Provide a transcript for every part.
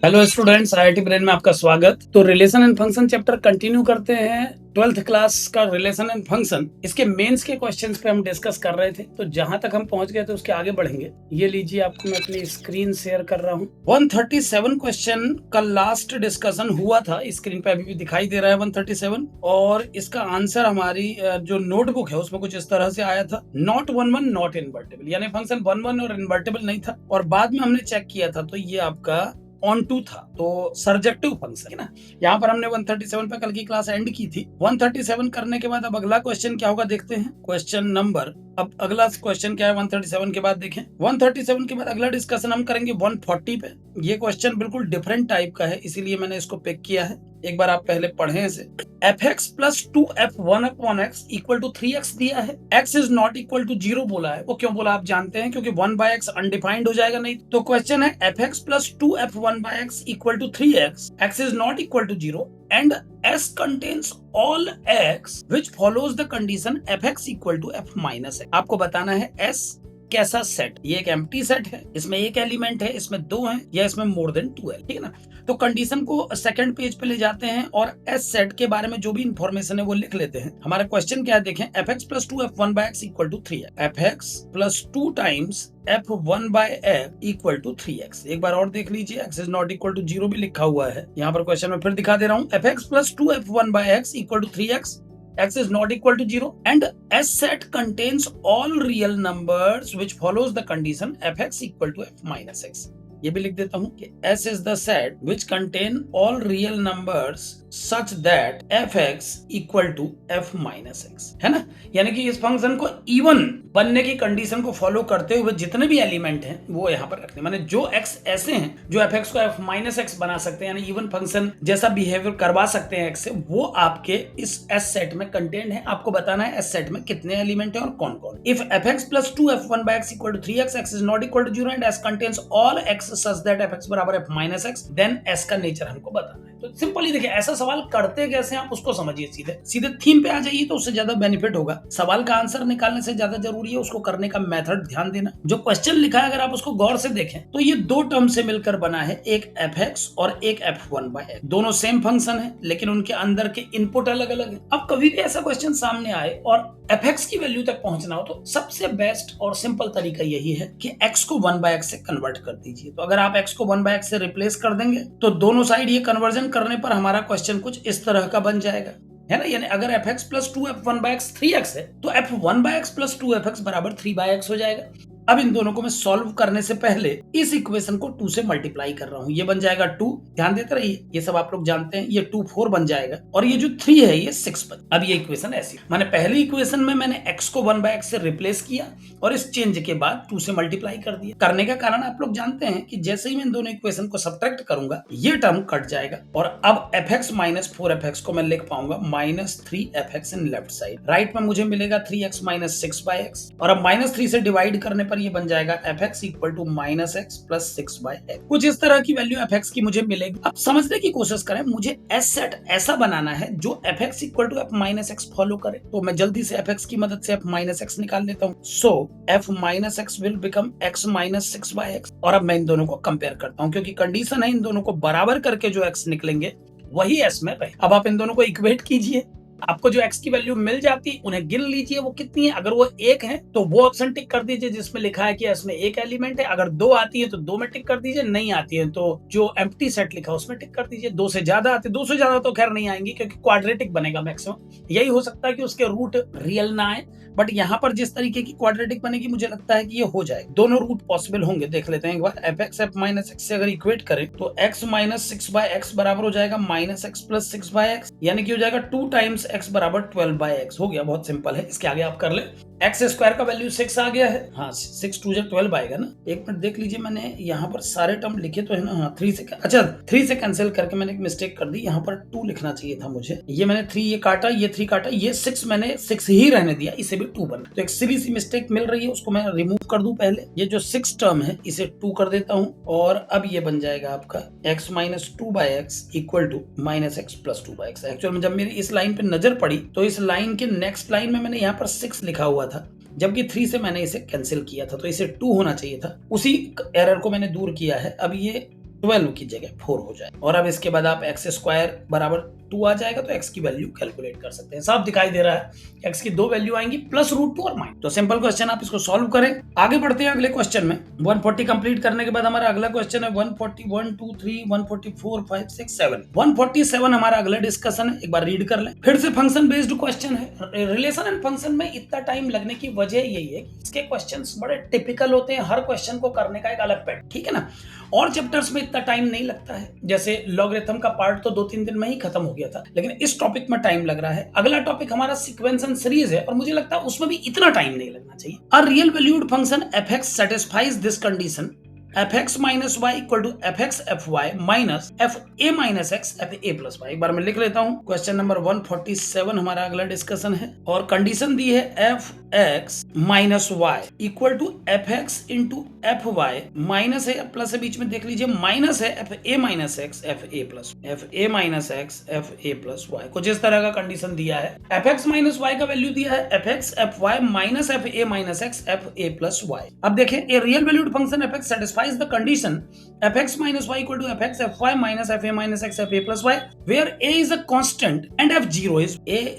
Hello students, IIT brain में आपका स्वागत। तो relation and function chapter continue करते हैं। 12th क्लास का रिलेशन एंड फंक्शन, इसके मेंस के क्वेश्चंस पे हम डिस्कस कर रहे थे। तो जहां तक हम पहुंच गए थे उसके आगे बढ़ेंगे। ये लीजिए, आपको मैं अपनी स्क्रीन शेयर कर रहा हूं। 137 क्वेश्चन का लास्ट डिस्कशन हुआ था। स्क्रीन पे अभी भी दिखाई दे रहा है 137, और इसका आंसर हमारी जो नोटबुक है उसमें कुछ इस तरह से आया था, नॉट 1 1 नॉट इन्वर्टेबल, यानी फंक्शन 1 1 और इन्वर्टेबल नहीं था। और बाद में हमने चेक किया था तो ये आपका ऑन टू था, तो सर्जेक्टिव फंक्शन है ना। यहाँ पर हमने 137 पे कल की क्लास एंड की थी। 137 करने के बाद अब अगला क्वेश्चन क्या होगा देखते हैं। क्वेश्चन नंबर, अब अगला क्वेश्चन क्या है 137 के बाद देखें। 137 के बाद अगला डिस्कशन हम करेंगे 140 पे। ये क्वेश्चन बिल्कुल डिफरेंट टाइप का है, इसीलिए मैंने इसको पिक किया है। एक बार आप पहले पढ़ें इसे। fx plus 2f1 upon x equal to 3x दिया है। x is not equal to 0 बोला है। वो क्यों बोला आप जानते हैं, क्योंकि 1 बाय एक्स अनडिफाइंड हो जाएगा नहीं। तो क्वेश्चन है fx plus 2f1 by x equal to 3x, x is not equal to 0 and S contains all x which follows the condition fx equal to f minus x। आपको बताना है S कैसा set. ये एक empty set है, इसमें एक element है, इसमें दो है, या इसमें मोर देन 2 है, ठीक है ना। तो कंडीशन को सेकंड पेज पे ले जाते हैं और एस सेट के बारे में जो भी इंफॉर्मेशन है वो लिख लेते हैं। हमारा क्वेश्चन क्या है देखें, fx plus 2f1 by x equal to 3x, fx plus 2 times f1 by x equal to 3x। एक बार और देख लीजिए, x is not equal to 0 भी लिखा हुआ है। यहाँ पर क्वेश्चन में फिर दिखा दे रहा हूँ, fx plus 2f1 by x equal to 3x, x is not equal to 0 and S set contains all real numbers which follows the condition fx equal to f minus x। ये भी लिख देता हूं कि S is the set which contain all real numbers such that fx equal to f minus x, है ना। यानी कि इस फंक्शन को इवन बनने की कंडीशन को फॉलो करते हुए जितने भी एलिमेंट हैं वो यहाँ पर रखने, माने जो x ऐसे हैं जो fx को f minus x बना सकते हैं, यानी इवन फंक्शन जैसा बिहेवियर करवा सकते हैं x से, वो आपके इस S सेट में कंटेंट है। आपको बताना है S सेट में कितने एलिमेंट हैं और कौन कौन। If fx plus 2f1 by x equal to 3x, x is not equal to 0 and S contains all x such that fx बराबर f minus x, then S का नेचर हमको बताना है। तो सिंपली देखिए, ऐसा सवाल करते कैसे आप उसको समझिए, सीधे सीधे थीम पे आ जाइए तो उससे ज्यादा बेनिफिट होगा। सवाल का आंसर निकालने से ज्यादा जरूरी है उसको करने का मेथड ध्यान देना। जो क्वेश्चन लिखा है अगर आप उसको गौर से देखें तो ये दो टर्म से मिलकर बना है, एक fx और एक f1 by x। दोनों सेम फंक्शन है लेकिन उनके अंदर के इनपुट अलग अलग है। अब कभी भी ऐसा क्वेश्चन सामने आए और fx की वैल्यू तक पहुंचना हो तो सबसे बेस्ट और सिंपल तरीका यही है कि x को 1 by x से कन्वर्ट कर दीजिए। तो अगर आप x को 1 by x से रिप्लेस कर देंगे तो दोनों साइड ये कन्वर्जन करने पर हमारा क्वेश्चन कुछ इस तरह का बन जाएगा, है ना। यानी अगर fx plus 2f1 by x 3x है तो f1 by x plus 2fx बराबर 3 by x हो जाएगा। अब इन दोनों को मैं सॉल्व करने से पहले इस इक्वेशन को 2 से मल्टीप्लाई कर रहा हूं। ये बन जाएगा 2, ध्यान देते रहिए, ये सब आप लोग जानते हैं। ये 2 4 बन जाएगा और ये जो 3 है ये 6 बन। अब ये इक्वेशन ऐसी, मैंने पहली इक्वेशन में मैंने x को 1 by x से रिप्लेस किया और इस चेंज के बाद 2 से मल्टीप्लाई कर दिया। करने का कारण आप लोग जानते हैं कि जैसे ही मैं इन दोनों इक्वेशन को सब्ट्रैक्ट करूंगा ये टर्म कट जाएगा और अब fx माइनस 4fx को मैं लिख पाऊंगा minus 3fx in left side. Right में मुझे मिलेगा 3x माइनस 6 by x और अब माइनस 3 से डिवाइड करने पर ये बन जाएगा fx equal to minus x plus 6 by x। कुछ इस तरह की वैल्यू fx की मुझे मिलेगी। अब समझने की कोशिश करें, मुझे S सेट ऐसा बनाना है जो fx equal to f minus x follow करे। तो मैं जल्दी से fx की मदद से f माइनस x निकाल लेता हूँ। सो f minus x will become x minus 6 by x। और अब मैं इन दोनों को कंपेयर करता हूँ क्योंकि कंडीशन है इन दोनों को बराबर करके जो x निकलेंगे वही S में रहे। अब आप इन दोनों को इक्वेट कीजिए, आपको जो x की वैल्यू मिल जाती है उन्हें गिन लीजिए वो कितनी है। अगर वो 1 है तो वो ऑप्शन टिक कर दीजिए जिसमें लिखा है कि S में एक एलिमेंट है। अगर 2 आती है तो 2 में टिक कर दीजिए, नहीं आती है तो जो एम्प्टी सेट लिखा उसमें टिक कर दीजिए। 2 से ज्यादा आते, 2 से ज्यादा तो खैर नहीं आएंगी क्योंकि क्वाड्रेटिक बनेगा मैक्सिमम। यही हो सकता है कि उसके रूट रियल ना आए, बट यहाँ पर जिस तरीके की क्वाड्रेटिक बनेगी मुझे लगता है कि ये हो जाएगा। दोनों रूट पॉसिबल होंगे, देख लेते हैं एक बार। fx f माइनस x से अगर इक्वेट करें तो x माइनस 6 by x बराबर हो जाएगा minus x plus 6 by x, यानी कि हो जाएगा 2 टाइम्स x बराबर 12 by x। हो गया, बहुत सिंपल है। इसके आगे आप कर ले, एक्स स्क्वायर का वैल्यू 6 आ गया है। हाँ, 6 2 12 आएगा ना। एक मिनट देख लीजिए, मैंने यहाँ पर सारे टर्म लिखे तो है ना। हाँ 3 से, अच्छा 3 से कैंसिल करके मैंने एक मिस्टेक कर दी, यहाँ पर 2 लिखना चाहिए था मुझे। ये मैंने 3 ये काटा, ये 3 काटा, ये 6 मैंने 6 ही रहने दिया, इसे भी 2 बना। तो एक सीधी सी मिस्टेक मिल रही है, उसको मैं रिमूव कर दूं। पहले ये जो 6 टर्म है इसे 2 कर देता हूँ और अब ये बन जाएगा आपका x minus 2 by x equal to minus x plus 2 by x। Actual में जब मेरी इस लाइन पे नजर पड़ी तो इस लाइन के नेक्स्ट लाइन में मैंने यहाँ पर 6 लिखा हुआ था, जबकि 3 से मैंने इसे कैंसिल किया था तो इसे 2 होना चाहिए था। उसी एरर को मैंने दूर किया है। अब ये 12 की जगह 4 हो जाए। और अब इसके बाद आप एक्स स्क्वायर बराबर 2 आ जाएगा तो एक्स की वैल्यू कैलकुलेट कर सकते हैं। साफ दिखाई दे रहा है, एक्स की दो वैल्यू आएंगी प्लस रूट 2 और माइनस। तो सिंपल क्वेश्चन, आप इसको सॉल्व करें। आगे बढ़ते हैं अगले क्वेश्चन में। 140 कंप्लीट करने के बाद हमारा अगला क्वेश्चन है 141, 2, 3, 144, 5, 6, 7। 147 हमारा अगला डिस्कशन है, एक बार रीड कर लें। फिर से फंक्शन बेस्ड क्वेश्चन है। रिलेशन एंड फंक्शन में इतना टाइम लगने की वजह यही है कि इसके क्वेश्चंस बड़े टिपिकल होते हैं, हर क्वेश्चन को करने का एक अलग पैटर्न, ठीक है ना। और चैप्टर्स में इतना टाइम नहीं लगता है, जैसे लॉगरिथम का पार्ट तो 2-3 दिन में ही खत्म हो गया था, लेकिन इस टॉपिक में टाइम लग रहा है। अगला टॉपिक हमारा सीक्वेंस एंड सीरीज है और मुझे लगता है उसमें भी इतना टाइम नहीं लगना चाहिए। A real valued function fx satisfies this condition fx minus y equal to fx fy minus fa minus x fa plus y। एक बार मैं लिख लेता हूं। क्वेश्चन नंबर 147 हमारा अगला डिस्कशन है और कंडीशन दी है fx minus y equal to fx into fy minus है प्लस है, बीच में देख लीजिए माइनस है fa minus x fa minus x fa plus y। कुछ इस तरह का कंडीशन दिया है। fx minus y का वैल्यू दिया है fx fy minus fa minus x fa plus y। अब देखें, a real valued function fx satisfies the condition fx minus y equal to fx fy minus fa minus x fa plus y where a is a constant and f0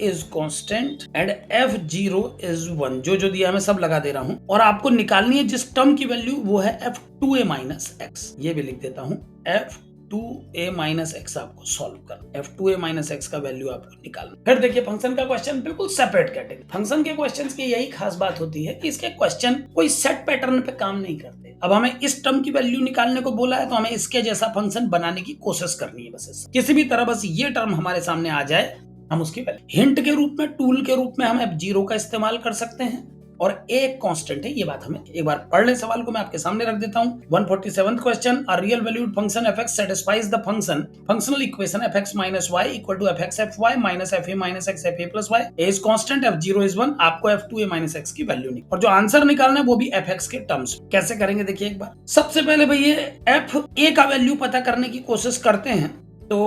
is constant and f0 is 1। जो दिया है मैं सब लगा दे रहा हूं और आपको निकालनी है जिस टर्म की वैल्यू वो है f2a minus x। ये भी लिख देता हूं, f2a minus x आपको सॉल्व करना, f2a minus x का वैल्यू आपको निकालना। फिर देखिए फंक्शन का क्वेश्चन बिल्कुल सेपरेट कैटेगरी। फंक्शन के क्वेश्चंस की यही खास बात होती है कि इसके क्वेश्चन कोई सेट पैटर्न पे काम नहीं करते। अब हमें इस टर्म की वैल्यू निकालने को बोला है तो हमें इसके जैसा फंक्शन बनाने की कोशिश करनी है। बस किसी भी तरह बस ये टर्म हमारे सामने आ जाए, हम उसकी वैल्यू हिंट के रूप में, टूल के रूप में हम f0 का इस्तेमाल कर सकते हैं और एक कांस्टेंट है। ये बात हमें एक बार पढ़ ले, सवाल को मैं आपके सामने रख देता हूं। 147th question, a real valued function fx satisfies the functional equation fx minus y equal to fx fy minus fa minus x fa plus y। a is constant, f0 is 1। आपको f2a minus x की value नहीं, और जो answer निकालना है वो भी fx के टर्म्स। कैसे करेंगे देखिए एक बार। सबसे पहले भैया fa का वैल्यू पता करने की कोशिश करते हैं, तो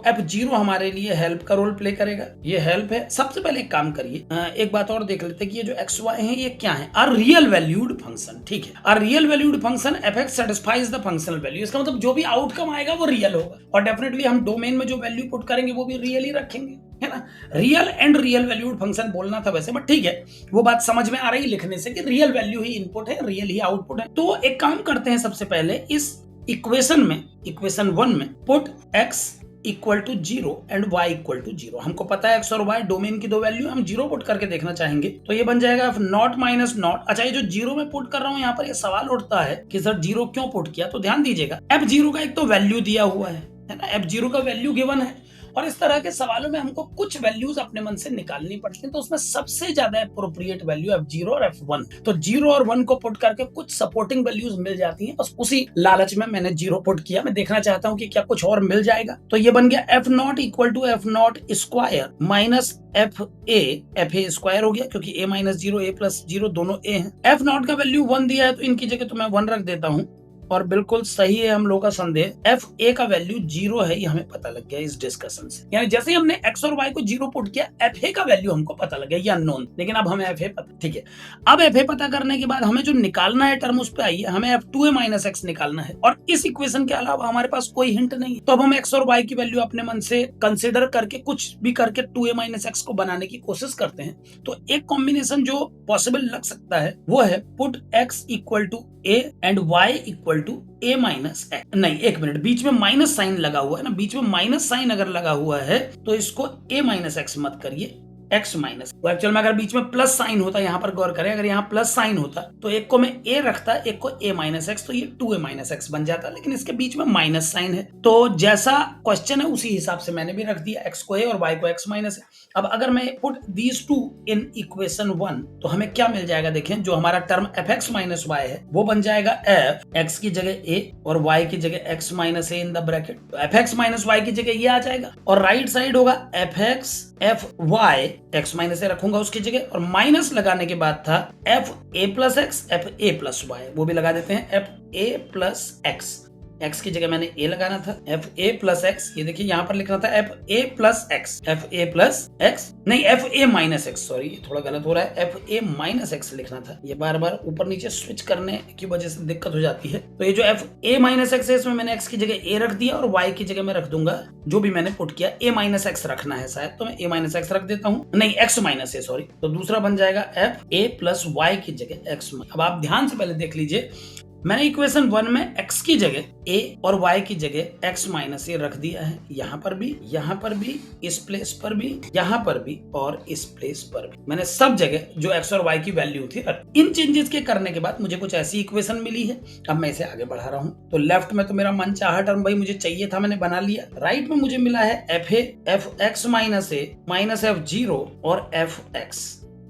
f0 हमारे लिए हेल्प का रोल प्ले करेगा। ये हेल्प है। सबसे पहले एक काम करिए, एक बात और देख लेते हैं कि ये जो xy है ये क्या है। अ रियल वैल्यूड फंक्शन, ठीक है। A real valued function fx satisfies the functional value. इसका मतलब जो भी आउटकम आएगा वो रियल होगा और डेफिनेटली हम डोमेन में जो वैल्यू पुट करेंगे वो भी रियल ही रखेंगे, है ना। Real and real valued function बोलना था वैसे, बट ठीक है, वो बात समझ में आ रही लिखने से कि रियल वैल्यू ही इनपुट है, रियल ही आउटपुट है। तो एक काम करते हैं, सबसे पहले इस इक्वेशन में, इक्वेशन 1 में put x equal to 0 and y equal to 0। हमको पता है x और y डोमेन की दो वैल्यू, हम 0 पुट करके देखना चाहेंगे तो ये बन जाएगा f नॉट माइनस नॉट। अच्छा, ये जो 0 में पुट कर रहा हूं यहाँ पर ये सवाल उठता है कि सर 0 क्यों पुट किया, तो ध्यान दीजिएगा f0 का एक तो वैल्यू दिया हुआ है ना, f0 का वैल्यू गिवन है और इस तरह के सवालों में हमको कुछ वैल्यूज अपने मन से निकालनी पड़ती हैं, तो उसमें सबसे ज्यादा अप्रोप्रिएट वैल्यू f0 और f1। तो 0 और 1 को पुट करके कुछ सपोर्टिंग वैल्यूज मिल जाती हैं, बस उसी लालच में मैंने 0 पुट किया। मैं देखना चाहता हूं कि क्या कुछ और मिल जाएगा। तो ये बन गया f not equal to f not square minus fa square हो गया, क्योंकि a माइनस 0 a प्लस 0 दोनों a हैं। f नॉट का वैल्यू 1 दिया है तो इनकी जगह तो मैं 1 रख देता हूं और बिल्कुल सही है हम लोग का संदेह, fa का वैल्यू 0 है, ये हमें पता लग गया इस डिस्कशन से। यानी जैसे ही हमने x और y को 0 पुट किया, fa का वैल्यू हमको पता लग गया, ये अननोन, लेकिन अब हमें fa पता, ठीक है। अब fa पता करने के बाद हमें जो निकालना है टर्म, उस पे आइए, हमें f2a minus x निकालना है और इस इक्वेशन के अलावा हमारे पास कोई हिंट नहीं है। तो अब हम x और y की वैल्यू अपने मन से कंसिडर करके कुछ भी करके 2a minus x को बनाने की कोशिश करते हैं। तो एक कॉम्बिनेशन जो पॉसिबल लग सकता है वो है put x equal to a and y equal to a minus x. नहीं, एक मिनट, बीच में माइनस साइन लगा हुआ है ना, बीच में माइनस साइन अगर लगा हुआ है तो इसको a माइनस एक्स मत करिए, x माइनस। तो एक्चुअल में अगर बीच में प्लस साइन होता, यहाँ पर गौर करें, अगर यहाँ प्लस साइन होता तो एक को मैं a रखता, एक को a माइनस एक्स, तो ये 2a माइनस एक्स बन जाता, लेकिन इसके बीच में माइनस साइन है। तो जैसा क्वेश्चन है उसी हिसाब से मैंने भी रख दिया, x को a और y को x माइनस है। अब अगर मैं put these two in equation 1 तो हमें क्या मिल जाएगा, देखें, जो हमारा टर्म fx माइनस y है वो बन जाएगा f, x की जगह a और y की जगह x minus a in the bracket. तो fx माइनस y की जगह ये आ जाएगा और राइट साइड होगा fx fy, x minus a रखूंगा उसकी जगह, और माइनस लगाने के बाद था fa plus x fa plus y, वो भी लगा देते हैं fa प्लस x x की जगह मैंने a लगाना था, एफ ए प्लस एक्स, ये देखिए यहाँ पर लिखना था F A plus X, F A plus X नहीं F A minus X, sorry ये थोड़ा गलत हो रहा है, एफ ए माइनस एक्स लिखना था। ये बार बार ऊपर नीचे स्विच करने की वजह से दिक्कत हो जाती है। तो ये जो एफ ए माइनस एक्स है इसमें मैंने x की जगह a रख दिया और y की जगह मैं रख दूंगा जो भी मैंने पुट किया, a माइनस एक्स रखना है शायद, तो मैं a माइनस एक्स रख देता हूँ, नहीं x माइनस ए सॉरी। तो दूसरा बन जाएगा एफ ए प्लस वाई की जगह x। अब आप ध्यान से पहले देख लीजिए, मैंने इक्वेशन 1 में x की जगह a और y की जगह x माइनस ए रख दिया है, यहाँ पर भी, इस प्लेस पर भी, यहाँ पर भी और इस प्लेस पर भी मैंने सब जगह जो x और y की वैल्यू थी इन चेंजेस के करने के बाद मुझे कुछ ऐसी इक्वेशन मिली है। अब मैं इसे आगे बढ़ा रहा हूँ। तो लेफ्ट में तो मेरा मन चाहा टर्म भाई मुझे चाहिए था, मैंने बना लिया। राइट में मुझे मिला है F A F X minus A minus F zero और एफ एक्स,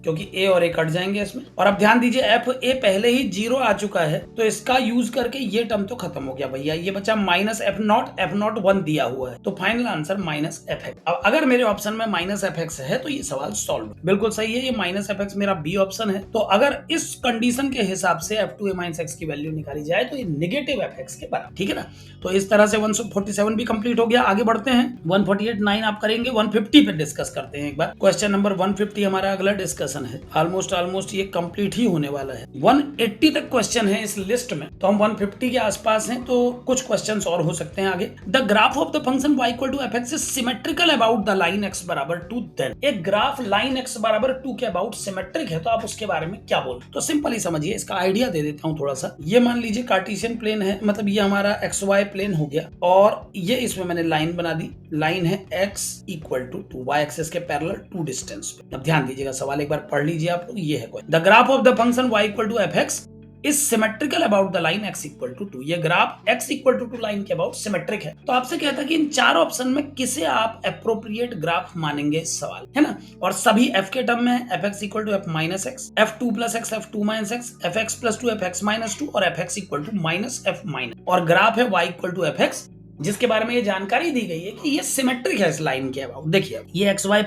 क्योंकि a और a कट जाएंगे इसमें। और अब ध्यान दीजिए एफ ए पहले ही 0 आ चुका है, तो इसका यूज करके ये टर्म तो खत्म हो गया भैया, ये बचा माइनस एफ नॉट 1 दिया हुआ है, तो final answer minus F x. अब अगर मेरे ऑप्शन में माइनस एफ एक्स है तो ये सवाल सॉल्व बिल्कुल सही है, ये माइनस एफ एक्स मेरा बी ऑप्शन है। तो अगर इस कंडीशन के हिसाब से एफ टू ए माइनस एक्स की वैल्यू निकाली जाए तो ये नेगेटिव एफ एक्स के बराबर, ठीक है ना। तो इस तरह से 147 भी कंप्लीट हो गया। आगे बढ़ते हैं 148 9 आप करेंगे, 150 पे डिस्कस करते हैं एक बार। क्वेश्चन नंबर 150 हमारा अगला डिस्कशन है। ऑलमोस्ट ये कंप्लीट ही होने वाला है। 180 तक क्वेश्चन है इस लिस्ट में, तो हम 150 के आसपास हैं, तो कुछ क्वेश्चंस और हो सकते हैं आगे। The graph of the function y equal to F x is symmetrical about the line x बराबर 2, देन एक ग्राफ लाइन x बराबर 2 के अबाउट सिमेट्रिक है, तो आप उसके बारे में क्या बोल। तो सिंपल ही समझिए, इसका आइडिया दे देता हूं थोड़ा सा। ये मान लीजिए कार्टेशियन प्लेन है, मतलब ये हमारा XY प्लेन हो गया, और ये इसमें मैंने लाइन बना दी, लाइन है x equal to 2, y axis के पैरेलल 2 डिस्टेंस पे। अब ध्यान दीजिएगा, सवाल एक बार पढ़ लीजिए आप लोग। ये है the graph of the function y equal to F x is symmetrical about the line x equal to 2। ये graph x equal to 2 line के अबाउट सिमेट्रिक है। तो आपसे कहता है कि इन चार ऑप्शन में किसे आप एप्रोप्रिएट ग्राफ मानेंगे, सवाल है ना। और सभी f के टर्म में F x equal to F minus X, F two plus X, F two minus X, F x plus two, F X minus two और F x equal to minus F minus. और graph है y equal to F X, जिसके बारे में ये जानकारी दी गई है कि ये सिमेट्रिक है इस लाइन के अबाउट। देखिए ये एक्स वाई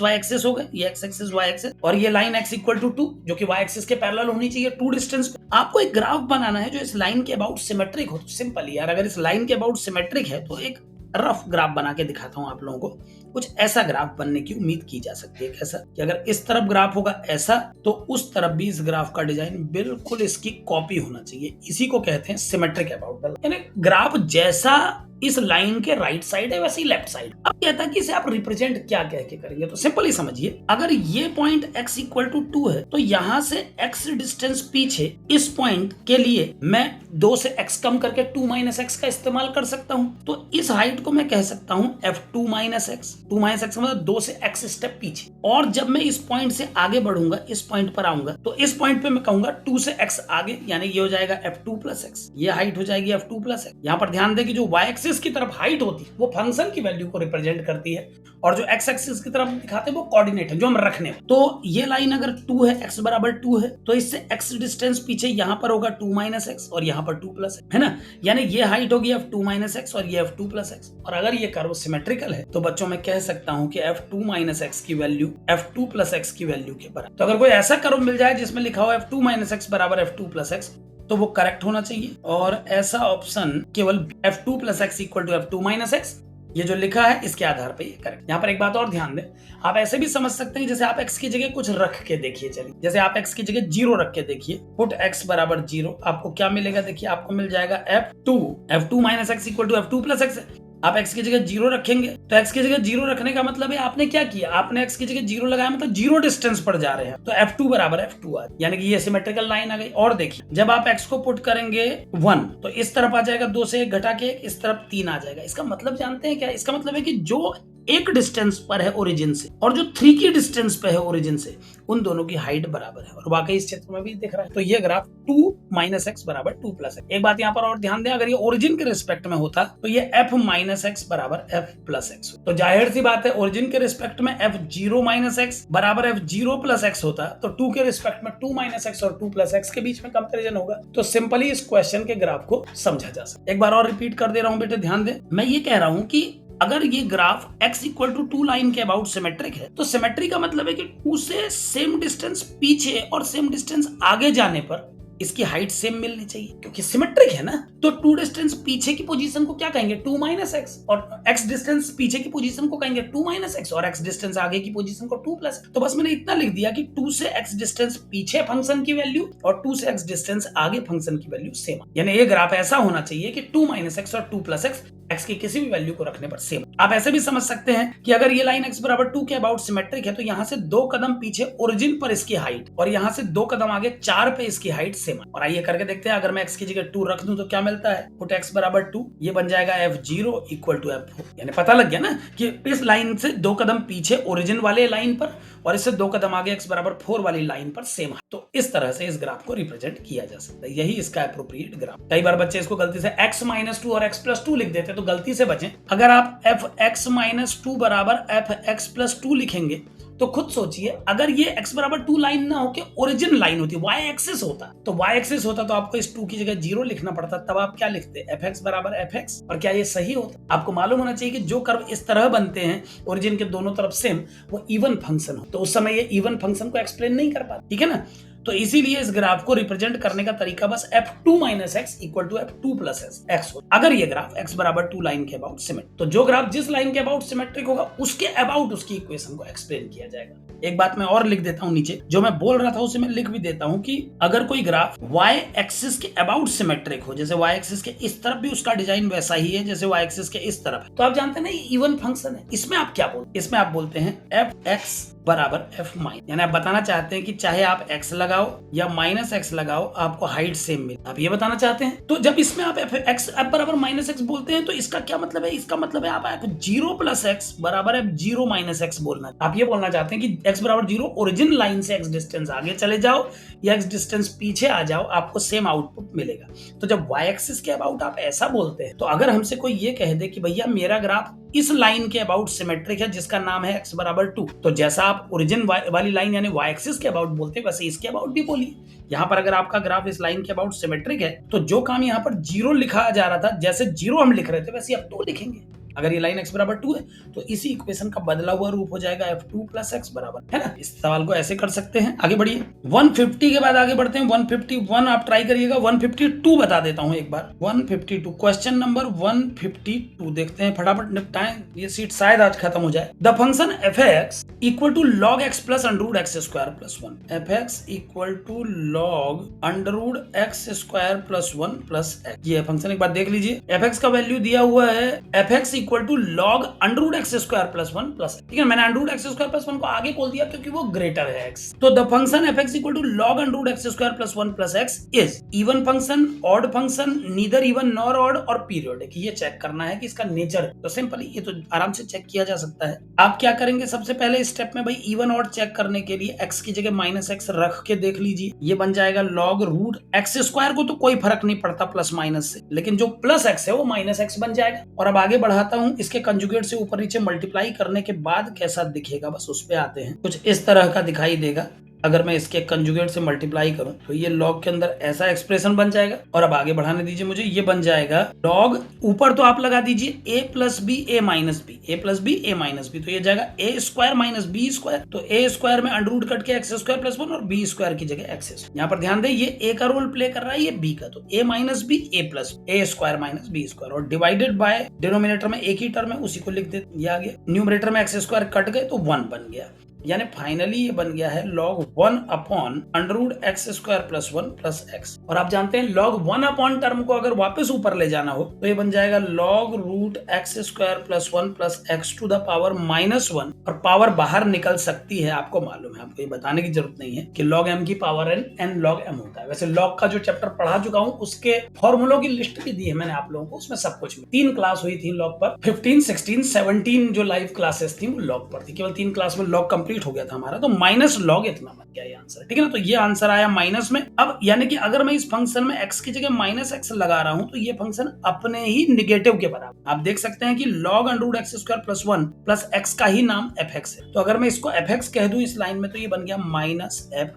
एक्सिस हो गए, ये एक्स एक्सिस वाई एक्सिस, और ये लाइन x इक्वल टू 2 जो कि y एक्सिस के पैरेलल होनी चाहिए 2 डिस्टेंस पे। आपको एक ग्राफ बनाना है जो इस लाइन के अबाउट सिमेट्रिक हो। तो सिंपल यार, अगर इस लाइन के अबाउट सिमेट्रिक है तो एक रफ ग्राफ बना के दिखाता हूं आप लोगों को। कुछ ऐसा ग्राफ बनने की उम्मीद की जा सकती है। कैसा कि अगर इस तरफ ग्राफ होगा ऐसा, तो उस तरफ भी इस ग्राफ का डिजाइन बिल्कुल इसकी कॉपी होना चाहिए। इसी को कहते हैं सिमेट्रिक अबाउट द लाइन। यानी ग्राफ जैसा इस लाइन के राइट साइड है वैसे ही लेफ्ट साइड। अब कहता है कि इसे आप रिप्रेजेंट क्या कह के करेंगे, तो सिंपल ही समझिए, अगर ये पॉइंट x इक्वल टू 2 है तो यहां से x डिस्टेंस पीछे इस पॉइंट के लिए मैं 2 से x कम करके 2 माइनस एक्स का इस्तेमाल कर सकता हूं। तो इस हाइट को मैं कह सकता हूं f2 minus x. 2 minus x मतलब 2 से x स्टेप पीछे। और जब मैं इस पॉइंट से आगे बढ़ूंगा, इस पॉइंट पर आऊंगा, तो इस पॉइंट पे मैं कहूंगा 2 से x आगे, यानी ये हो जाएगा f2 प्लस एक्स, ये हाइट हो जाएगी f2 प्लस एक्स। यहाँ पर ध्यान दें कि जो y एक्सिस की तरफ हाइट होती है वो फंक्शन की वैल्यू को रिप्रेजेंट करती है, और जो x एक्सिस की तरफ दिखाते हैं वो कोऑर्डिनेट है जो हम रखने। तो ये लाइन अगर 2 है, x बराबर 2 है, तो इससे x डिस्टेंस पीछे यहाँ पर होगा 2 माइनस एक्स और यहाँ पर 2 प्लस है ना। यानी ये हाइट होगी f2 माइनस एक्स और ये f2 प्लस एक्स। और अगर ये कर्व सिमेट्रिकल है तो बच्चों मैं कह सकता हूँ कि f2 माइनस एक्स की वैल्यू f2 प्लस एक्स की वैल्यू के बराबर। तो अगर कोई ऐसा कर्व मिल जाए जिसमें लिखा हो f2 माइनस एक्स बराबर f2 प्लस एक्स, तो वो करेक्ट होना चाहिए। और ऐसा ऑप्शन केवल f2 plus x equal to f2 minus x, ये जो लिखा है इसके आधार पे ये करेक्ट। यहाँ पर एक बात और ध्यान दें, आप ऐसे भी समझ सकते हैं जैसे आप x की जगह कुछ रख के देखिए। चलिए जैसे आप x की जगह 0 रख के देखिए, पुट x बराबर 0, आपको क्या मिलेगा, देखिए आपको मिल जाएगा f2 minus x equal to f2 plus x. आप x की जगह 0 रखेंगे तो x की जगह 0 रखने का मतलब है आपने क्या किया, आपने x की जगह 0 लगाया, मतलब 0 डिस्टेंस पर जा रहे हैं, तो f2 बराबर f2 आ, यानी कि ये सिमेट्रिकल लाइन आ गई। और देखिए जब आप x को पुट करेंगे 1, तो इस तरफ आ जाएगा 2 से 1 घटा के, इस तरफ 3 आ जाएगा। इसका मतलब जानते हैं क्या, इसका मतलब है कि जो 1 डिस्टेंस पर है ओरिजिन से और जो 3 की डिस्टेंस पे है ओरिजिन से, उन दोनों की हाइट बराबर है। और वाकई इस क्षेत्र में भी दिख रहा है। तो ये ग्राफ 2 माइनस एक्स बराबर 2 प्लस एक्स। एक बात यहाँ पर और ध्यान दें, अगर ये ओरिजिन के रिस्पेक्ट में होता तो ये f माइनस एक्स बराबर f प्लस एक्स। तो जाहिर सी बात है ओरिजिन के रिस्पेक्ट में f0 माइनस एक्स बराबर f0 प्लस एक्स होता, तो 2 के रिस्पेक्ट में 2 माइनस एक्स और 2 प्लस एक्स के बीच में कंपेरिजन होगा। तो सिंपली इस क्वेश्चन के ग्राफ को समझा जा सकता है। एक बार और रिपीट कर दे रहा हूं बेटे, ध्यान दें। मैं ये कह रहा हूं कि अगर ये graph x equal to 2 line के अबाउट सिमेट्रिक है, तो सिमेट्री का मतलब है कि 2 से सेम डिस्टेंस पीछे और सेम डिस्टेंस आगे जाने पर इसकी हाइट सेम मिलनी चाहिए क्योंकि सिमेट्रिक है ना। तो टू डिस्टेंस पीछे की पोजीशन को क्या कहेंगे, 2 माइनस एक्स, और एक्स डिस्टेंस पीछे की पोजीशन को कहेंगे 2 माइनस एक्स, और एक्स डिस्टेंस आगे की पोजीशन को 2 प्लस। तो बस मैंने इतना लिख दिया कि 2 से एक्स डिस्टेंस पीछे फंक्शन की वैल्यू और 2 से एक्स डिस्टेंस आगे फंक्शन की वैल्यू सेम, यानी ये ग्राफ ऐसा होना चाहिए कि 2 माइनस एक्स और 2 प्लस एक्स एक्स की किसी भी वैल्यू को रखने पर सेम। आप ऐसे भी समझ सकते हैं कि अगर ये लाइन x बराबर 2 के अबाउट सिमेट्रिक है तो यहाँ से 2 कदम पीछे ओरिजिन पर इसकी हाइट और यहाँ से 2 कदम आगे 4 पे इसकी हाइट सेम है। और आइए करके देखते हैं, अगर मैं x की जगह 2 रख दूं तो क्या मिलता है, पुट x बराबर 2, ये बन जाएगा f0 इक्वल टू f4। यानी पता लग गया ना कि इस लाइन से 2 कदम पीछे ओरिजिन वाले लाइन पर और इससे 2 कदम आगे x बराबर 4 वाली लाइन पर सेम है। तो इस तरह से इस ग्राफ को रिप्रेजेंट किया जा सकता है, यही इसका एप्रोप्रिएट ग्राफ। कई बार बच्चे इसको गलती से x माइनस 2 और x प्लस 2 लिख देते हैं, तो गलती से बचें। अगर आप fx माइनस 2 बराबर fx प्लस 2 लिखेंगे तो खुद सोचिए, अगर ये x बराबर 2 लाइन ना होके ओरिजिन लाइन होती, y एक्सिस होता, तो y एक्सिस होता तो आपको इस 2 की जगह 0 लिखना पड़ता, तब आप क्या लिखते, fx बराबर fx। और क्या ये सही होता? आपको मालूम होना चाहिए कि जो कर्व इस तरह बनते हैं ओरिजिन के दोनों तरफ सेम, वो इवन फंक्शन हो, तो उस समय ये इवन फंक्शन को एक्सप्लेन नहीं कर पाता, ठीक है ना। तो इसीलिए इस ग्राफ को रिप्रेजेंट करने का तरीका बस f2 minus x equal to f2 plus x हो, अगर ये ग्राफ x बराबर 2 लाइन के अबाउट सिमेट्रिक। तो जो ग्राफ जिस लाइन के अबाउट सिमेट्रिक होगा उसके अबाउट उसकी इक्वेशन को एक्सप्लेन किया जाएगा। एक बात मैं और लिख देता हूं नीचे, जो मैं बोल रहा था उसे मैं लिख भी देता हूं कि अगर कोई ग्राफ y एक्सिस के अबाउट सिमेट्रिक हो, जैसे y एक्सिस के इस तरफ भी उसका डिजाइन वैसा ही है जैसे y एक्सिस के इस तरफ है, तो आप जानते हैं ना ये इवन फंक्शन है। इसमें आप क्या बोलते हैं, इसमें आप बोलते हैं fx बराबर f माइन, यानी आप बताना चाहते हैं कि चाहे आप x लगाओ या माइनस x लगाओ आपको हाइट सेम मिले, आप ये बताना चाहते हैं। तो जब इसमें आप f बराबर माइनस x बोलते हैं तो इसका क्या मतलब है, इसका मतलब है आप f0 प्लस x बराबर f0 माइनस x बोलना, आप ये बोलना चाहते हैं कि x बराबर 0 ओरिजिन लाइन से x डिस्टेंस आगे चले जाओ या x डिस्टेंस पीछे आ जाओ, आपको सेम आउटपुट मिलेगा। तो जब y एक्सिस के अबाउट आप ऐसा बोलते हैं, तो अगर हमसे कोई ये कह दे कि भैया मेरा ग्राफ इस लाइन के अबाउट सिमेट्रिक है जिसका नाम है x बराबर 2, तो जैसा आप ओरिजिन वाली लाइन यानी y एक्सिस के अबाउट बोलते हैं वैसे इसके अबाउट भी बोलिए। यहाँ पर अगर आपका ग्राफ इस लाइन के अबाउट सिमेट्रिक है तो जो काम यहाँ पर 0 लिखा जा रहा था, जैसे 0 हम लिख रहे थे वैसे आप 2 लिखेंगे। अगर ये लाइन x बराबर 2 है तो इसी इक्वेशन का बदला हुआ रूप हो जाएगा f2 प्लस x बराबर, है ना। इस सवाल को ऐसे कर सकते हैं। आगे बढ़िए, 150 के बाद आगे बढ़ते हैं। 151 आप ट्राई करिएगा, 152 बता देता हूं एक बार। 152 क्वेश्चन नंबर 152 देखते हैं, फटाफट निपटाएं, ये सीट शायद आज खत्म हो जाए। The function fx equal to log x plus under root x square plus 1, fx equal to log under root x square plus 1 plus x। ये फंक्शन एक बार देख लीजिए, fx का वैल्यू दिया हुआ है fx equal to log under root x square plus 1 plus, ठीक है। मैंने अंडररूट x स्क्वायर प्लस 1 को आगे खोल दिया क्योंकि वो ग्रेटर है x। तो the function fx equal to log under root x square plus 1 plus x is even function, odd function, neither even nor odd और पीरियोडिक। ये चेक करना है कि इसका नेचर, तो सिंपली ये तो आराम से चेक किया जा सकता है। आप क्या करेंगे, सबसे पहले स्टेप में भाई इवन ऑड चेक करने के लिए x की जगह माइनस x रख के देख लीजिए, ये बन जाएगा log रूट x स्क्वायर को तो कोई फर्क नहीं पड़ता प्लस माइनस से, लेकिन जो प्लस x है वो माइनस x बन जाएगा। और अब आगे बढ़ाता हूं, इसके कंजुगेट से ऊपर नीचे मल्टीप्लाई करने के बाद कैसा दिखेगा बस उस पे आते हैं। कुछ इस तरह का दिखाई देगा। अगर मैं इसके कंजुगेट से मल्टीप्लाई करूं तो ये log के अंदर ऐसा एक्सप्रेशन बन जाएगा। और अब आगे बढ़ाने दीजिए मुझे, ये बन जाएगा log, ऊपर तो आप लगा दीजिए a plus b a minus b, a plus b a minus b, तो ये जाएगा a square minus b square. तो a स्क्वायर में अंडररूट कट के एक्स स्क्वायर प्लस 1 और b स्क्वायर की जगह एक्स। यहाँ पर ध्यान दें ये a का रोल प्ले कर रहा है, ये b का, तो a minus b a plus a square minus b square, और डिवाइडेड बाय डिनोमिनेटर में एक ही टर्म है उसी को लिख दे, ये आ गया। न्यूमरेटर में एक्स स्क्वायर कट गए तो 1 बन गया, यानी फाइनली ये बन गया है log 1 upon under root x square plus 1 plus x. और आप जानते हैं log 1 अपॉन टर्म को अगर वापस ऊपर ले जाना हो तो ये बन जाएगा log root x square plus 1 plus x to the power minus 1, और पावर बाहर निकल सकती है, आपको मालूम है, आपको ये बताने की जरूरत नहीं है कि log m की पावर n log m होता है। वैसे log का जो चैप्टर पढ़ा चुका हूँ उसके फॉर्मूलों की लिस्ट भी दी है मैंने आप लोगों को, उसमें सब कुछ 3 क्लास हुई थी log पर, 15, 16, 17 जो लाइव क्लासेस थी वो log पर थी, केवल 3 क्लास में log कंप्लीट हो गया था हमारा, तो माइनस log इतना बन गया ये आंसर, ठीक है ना। तो ये आंसर आया माइनस में। अब यानी कि अगर मैं इस फंक्शन में x की जगह माइनस x लगा रहा हूं तो ये फंक्शन अपने ही निगेटिव के बराबर, आप देख सकते हैं कि log under root x square plus 1 plus x का ही नाम fx है। तो अगर मैं इसको fx कह दूं इस लाइन में तो ये बन गया माइनस f,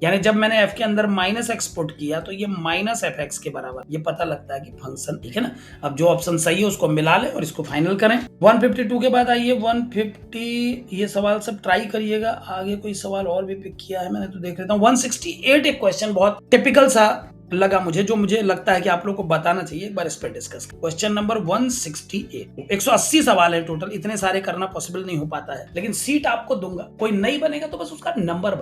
यानी जब मैंने f के अंदर माइनस x पुट किया तो ये माइनस fx के बराबर, ये पता लगता है कि फंक्शन, ठीक है ना। अब जो ऑप्शन सही है उसको मिला ले और इसको फाइनल करें। 152 के बाद आइए 150, ये सवाल सब ट्राई करिएगा। आगे कोई सवाल और भी पिक किया है मैंने तो देख लेता हूँ। 168 एक क्वेश्चन बहुत टिपिकल सा लगा मुझे, जो मुझे लगता है कि आप लोग को बताना चाहिए, एक बार इस पर डिस्कस। क्वेश्चन नंबर 168, 180 सवाल है टोटल, इतने सारे करना पॉसिबल नहीं हो पाता है, लेकिन सीट आपको दूंगा। कोई नहीं बनेगा तो बस उसका नंबर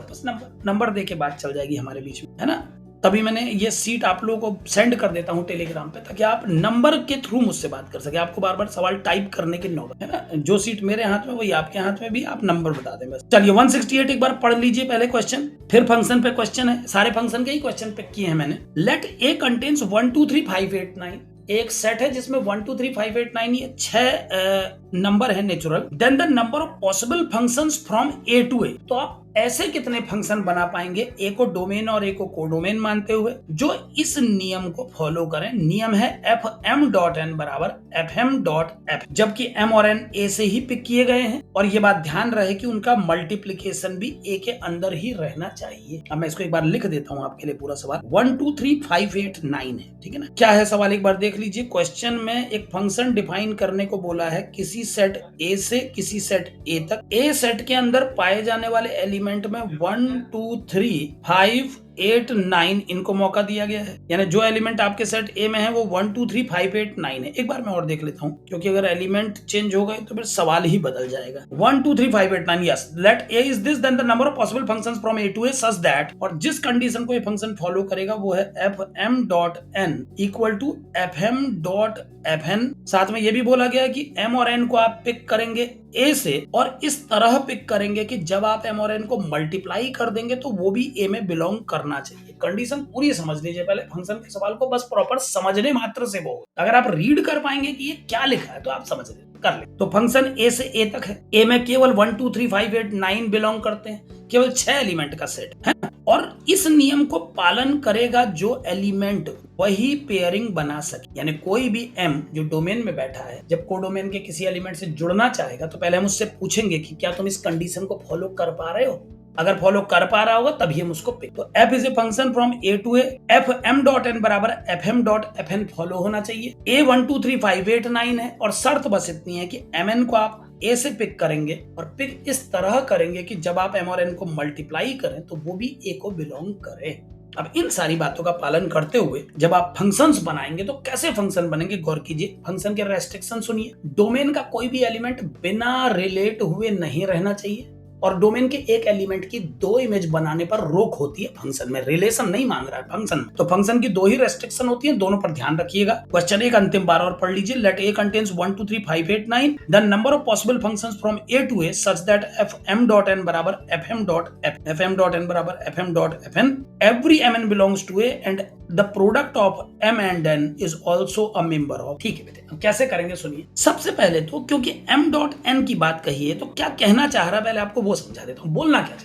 नंबर दे के बात चल जाएगी हमारे बीच में, है ना। तभी मैंने ये सीट आप लोगों को सेंड कर देता हूं टेलीग्राम पे, ताकि आप नंबर के थ्रू मुझसे बात कर सके, आपको बार बार सवाल टाइप करने की नौबत, है ना। जो सीट मेरे हाथ में वही आपके हाथ में भी, आप नंबर बता दें बस। चलिए 168 एक बार पढ़ लीजिए पहले क्वेश्चन, फिर फंक्शन पे क्वेश्चन है, सारे फंक्शन के ही क्वेश्चन पिक किए हैं मैंने। लेट ए कंटेन्स 1 2 3 5 8 9, एक सेट है जिसमें 1 2 3 5 8 9 ये 6 नंबर है natural. Then the number of possible functions from A to A, तो आप ऐसे कितने फंक्शन बना पाएंगे ए को डोमेन और ए को कोडोमेन मानते हुए, जो इस नियम को फॉलो करें। नियम है fm.n बराबर fm.f, जबकि m और n ए से ही पिक किए गए हैं, और ये बात ध्यान रहे कि उनका मल्टीप्लीकेशन भी ए के अंदर ही रहना चाहिए। अब मैं इसको एक बार लिख देता हूं आपके लिए पूरा सवाल। 1 2 3 5 8 9 है, ठीक है ना। क्या है सवाल एक बार देख लीजिए। क्वेश्चन में एक फंक्शन डिफाइन करने को बोला है किसी सेट ए से किसी सेट ए तक। ए सेट के अंदर पाए जाने वाले एलिमेंट में 1 2 3 5 8 9 इनको मौका दिया गया है, यानी जो एलिमेंट आपके सेट ए में है वो 1 2 3 5 8 9 है। एक बार मैं और देख लेता हूं, क्योंकि अगर एलिमेंट चेंज हो गए तो फिर सवाल ही बदल जाएगा। 1 2 3 5 8 9, yes. Let a is this, then the number of possible functions from A to a such that, और जिस कंडीशन को ये फंक्शन फॉलो करेगा वो है fm.n इक्वल टू fm.fn। साथ में ये भी बोला गया है कि m और n को आप पिक करेंगे ए से, और इस तरह पिक करेंगे कि जब आप m और n को मल्टीप्लाई कर देंगे तो वो भी ए में बिलोंग करना चाहिए। कंडीशन पूरी समझ लीजिए पहले, फंक्शन के सवाल को बस प्रॉपर समझने मात्र से वो, अगर आप रीड कर पाएंगे कि ये क्या लिखा है तो आप समझ कर ले। तो फंक्शन ए से ए तक है, ए में केवल 1 2 3 5 8 9 बिलोंग करते हैं, केवल 6 एलिमेंट का सेट है, और इस नियम को पालन करेगा जो एलिमेंट वही पेयरिंग बना सके। यानी कोई भी m जो डोमेन में बैठा है, जब कोडोमेन के किसी एलिमेंट से जुड़ना चाहेगा तो पहले हम उससे पूछेंगे कि क्या तुम इस कंडीशन को फॉलो कर पा रहे हो। अगर फॉलो कर पा रहा होगा तभी हम उसको पिक। तो f is a function from A to a, fm.n बराबर fm.fn फॉलो होना चाहिए। a 1 2 3 5 8 9 है, और शर्त बस इतनी है कि mn को आप ए से पिक करेंगे, और पिक इस तरह करेंगे कि जब आप m और n को मल्टीप्लाई करें तो वो भी a को बिलोंग करे। अब इन सारी बातों का पालन करते हुए जब आप फंक्शंस बनाएंगे तो कैसे फंक्शन बनेंगे, गौर कीजिए। फंक्शन के रेस्ट्रिक्शन सुनिए। डोमेन का कोई भी एलिमेंट बिना रिलेट हुए नहीं रहना चाहिए, और डोमेन के एक एलिमेंट की 2 इमेज बनाने पर रोक होती है फंक्शन में। रिलेशन नहीं मांग रहा है फंक्शन, तो फंक्शन की 2 ही रेस्ट्रिक्शन होती है, दोनों पर ध्यान रखिएगा। क्वेश्चन एक अंतिम बार और पढ़ लीजिए। Let a contains 1 2 3 5 8 9, the number of possible functions from A to a such that fm.n बराबर fm.f, fm.n बराबर fm.fn, every mn belongs to a and the product of m and n is also a member of. ठीक है बेटे, हम कैसे करेंगे सुनिए। सबसे पहले तो क्योंकि m.n की बात कही है तो क्या कहना चाह रहा है पहले आपको वो समझा देता हूं। बोलना क्या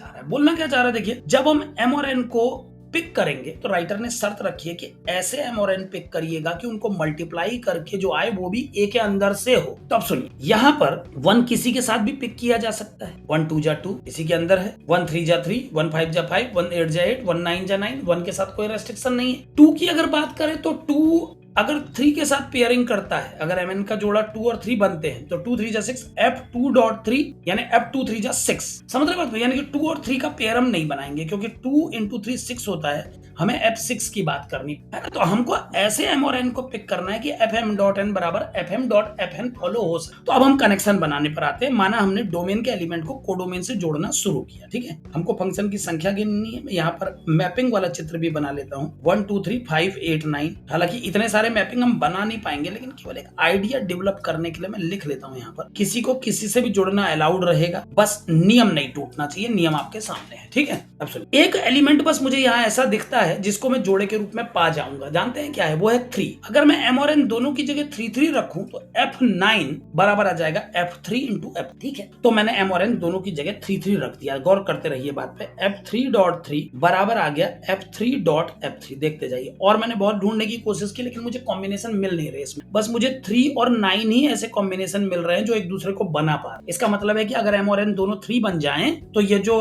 चाह रहा है देखिए। जब हम m और n को पिक करेंगे तो राइटर ने शर्त रखी है कि ऐसे m और n पिक करिएगा कि उनको मल्टीप्लाई करके जो आए वो भी a के अंदर से हो। तो अब सुनिए, यहाँ पर 1 किसी के साथ भी पिक किया जा सकता है। 1 2 जा 2 किसी के अंदर है, 1 3 जा 3, 1 5 जा 5, 1 8 जा 8, 1 9 जा 9, 1 के साथ कोई रेस्ट्रिक्शन नहीं है। 2 की अगर बात करें तो 2 अगर 3 के साथ पेयरिंग करता है, अगर mn का जोड़ा 2 और 3 बनते हैं तो 2 3 जा 6, f2.3 यानी f2 3 जा 6। समझ रहे बात, यानी कि 2 और 3 का पेयर हम नहीं बनाएंगे, क्योंकि 2 into 3 6 होता है, हमें f6 की बात करनी है ना। तो हमको ऐसे m और n को पिक करना है कि fm.n बराबर fm.fn फॉलो हो सके। तो अब हम कनेक्शन बनाने पर आते हैं। माना हमने डोमेन के एलिमेंट को कोडोमेन से जोड़ना शुरू किया, ठीक है। हमको फंक्शन की संख्या गिननी है। मैं यहाँ पर मैपिंग वाला चित्र भी बना लेता हूँ, 1 2 3 5 8 9। हालांकि इतने सारे मैपिंग हम बना नहीं पाएंगे, लेकिन केवल एक आइडिया डेवलप करने के लिए मैं लिख लेता हूँ यहाँ पर। किसी को किसी से भी जुड़ना अलाउड रहेगा, बस नियम नहीं टूटना चाहिए। नियम आपके सामने है, ठीक है। अब सुनिए, एक एलिमेंट बस मुझे यहाँ ऐसा दिखता है जिसको मैं जोड़े के रूप में पा जाऊंगा। जानते हैं क्या है? वो है 3। अगर मैं m और n दोनों की जगह 3 3 रखूं तो f9 बराबर आ जाएगा f3 into f, ठीक है। तो मैंने m और n दोनों की जगह 3 3 रख दिया। गौर करते रहिए बात पे। f3.3 बराबर आ गया f3.f3। देखते जाइए। और मैंने बहुत ढूंढने की कोशिश की, लेकिन मुझे कॉम्बिनेशन मिल नहीं रहे इसमें। बस मुझे 3 और 9 ही ऐसे कॉम्बिनेशन मिल रहे हैं जो एक दूसरे को बना पा रहे। इसका मतलब है कि अगर m और n दोनों 3 बन जाएं तो ये जो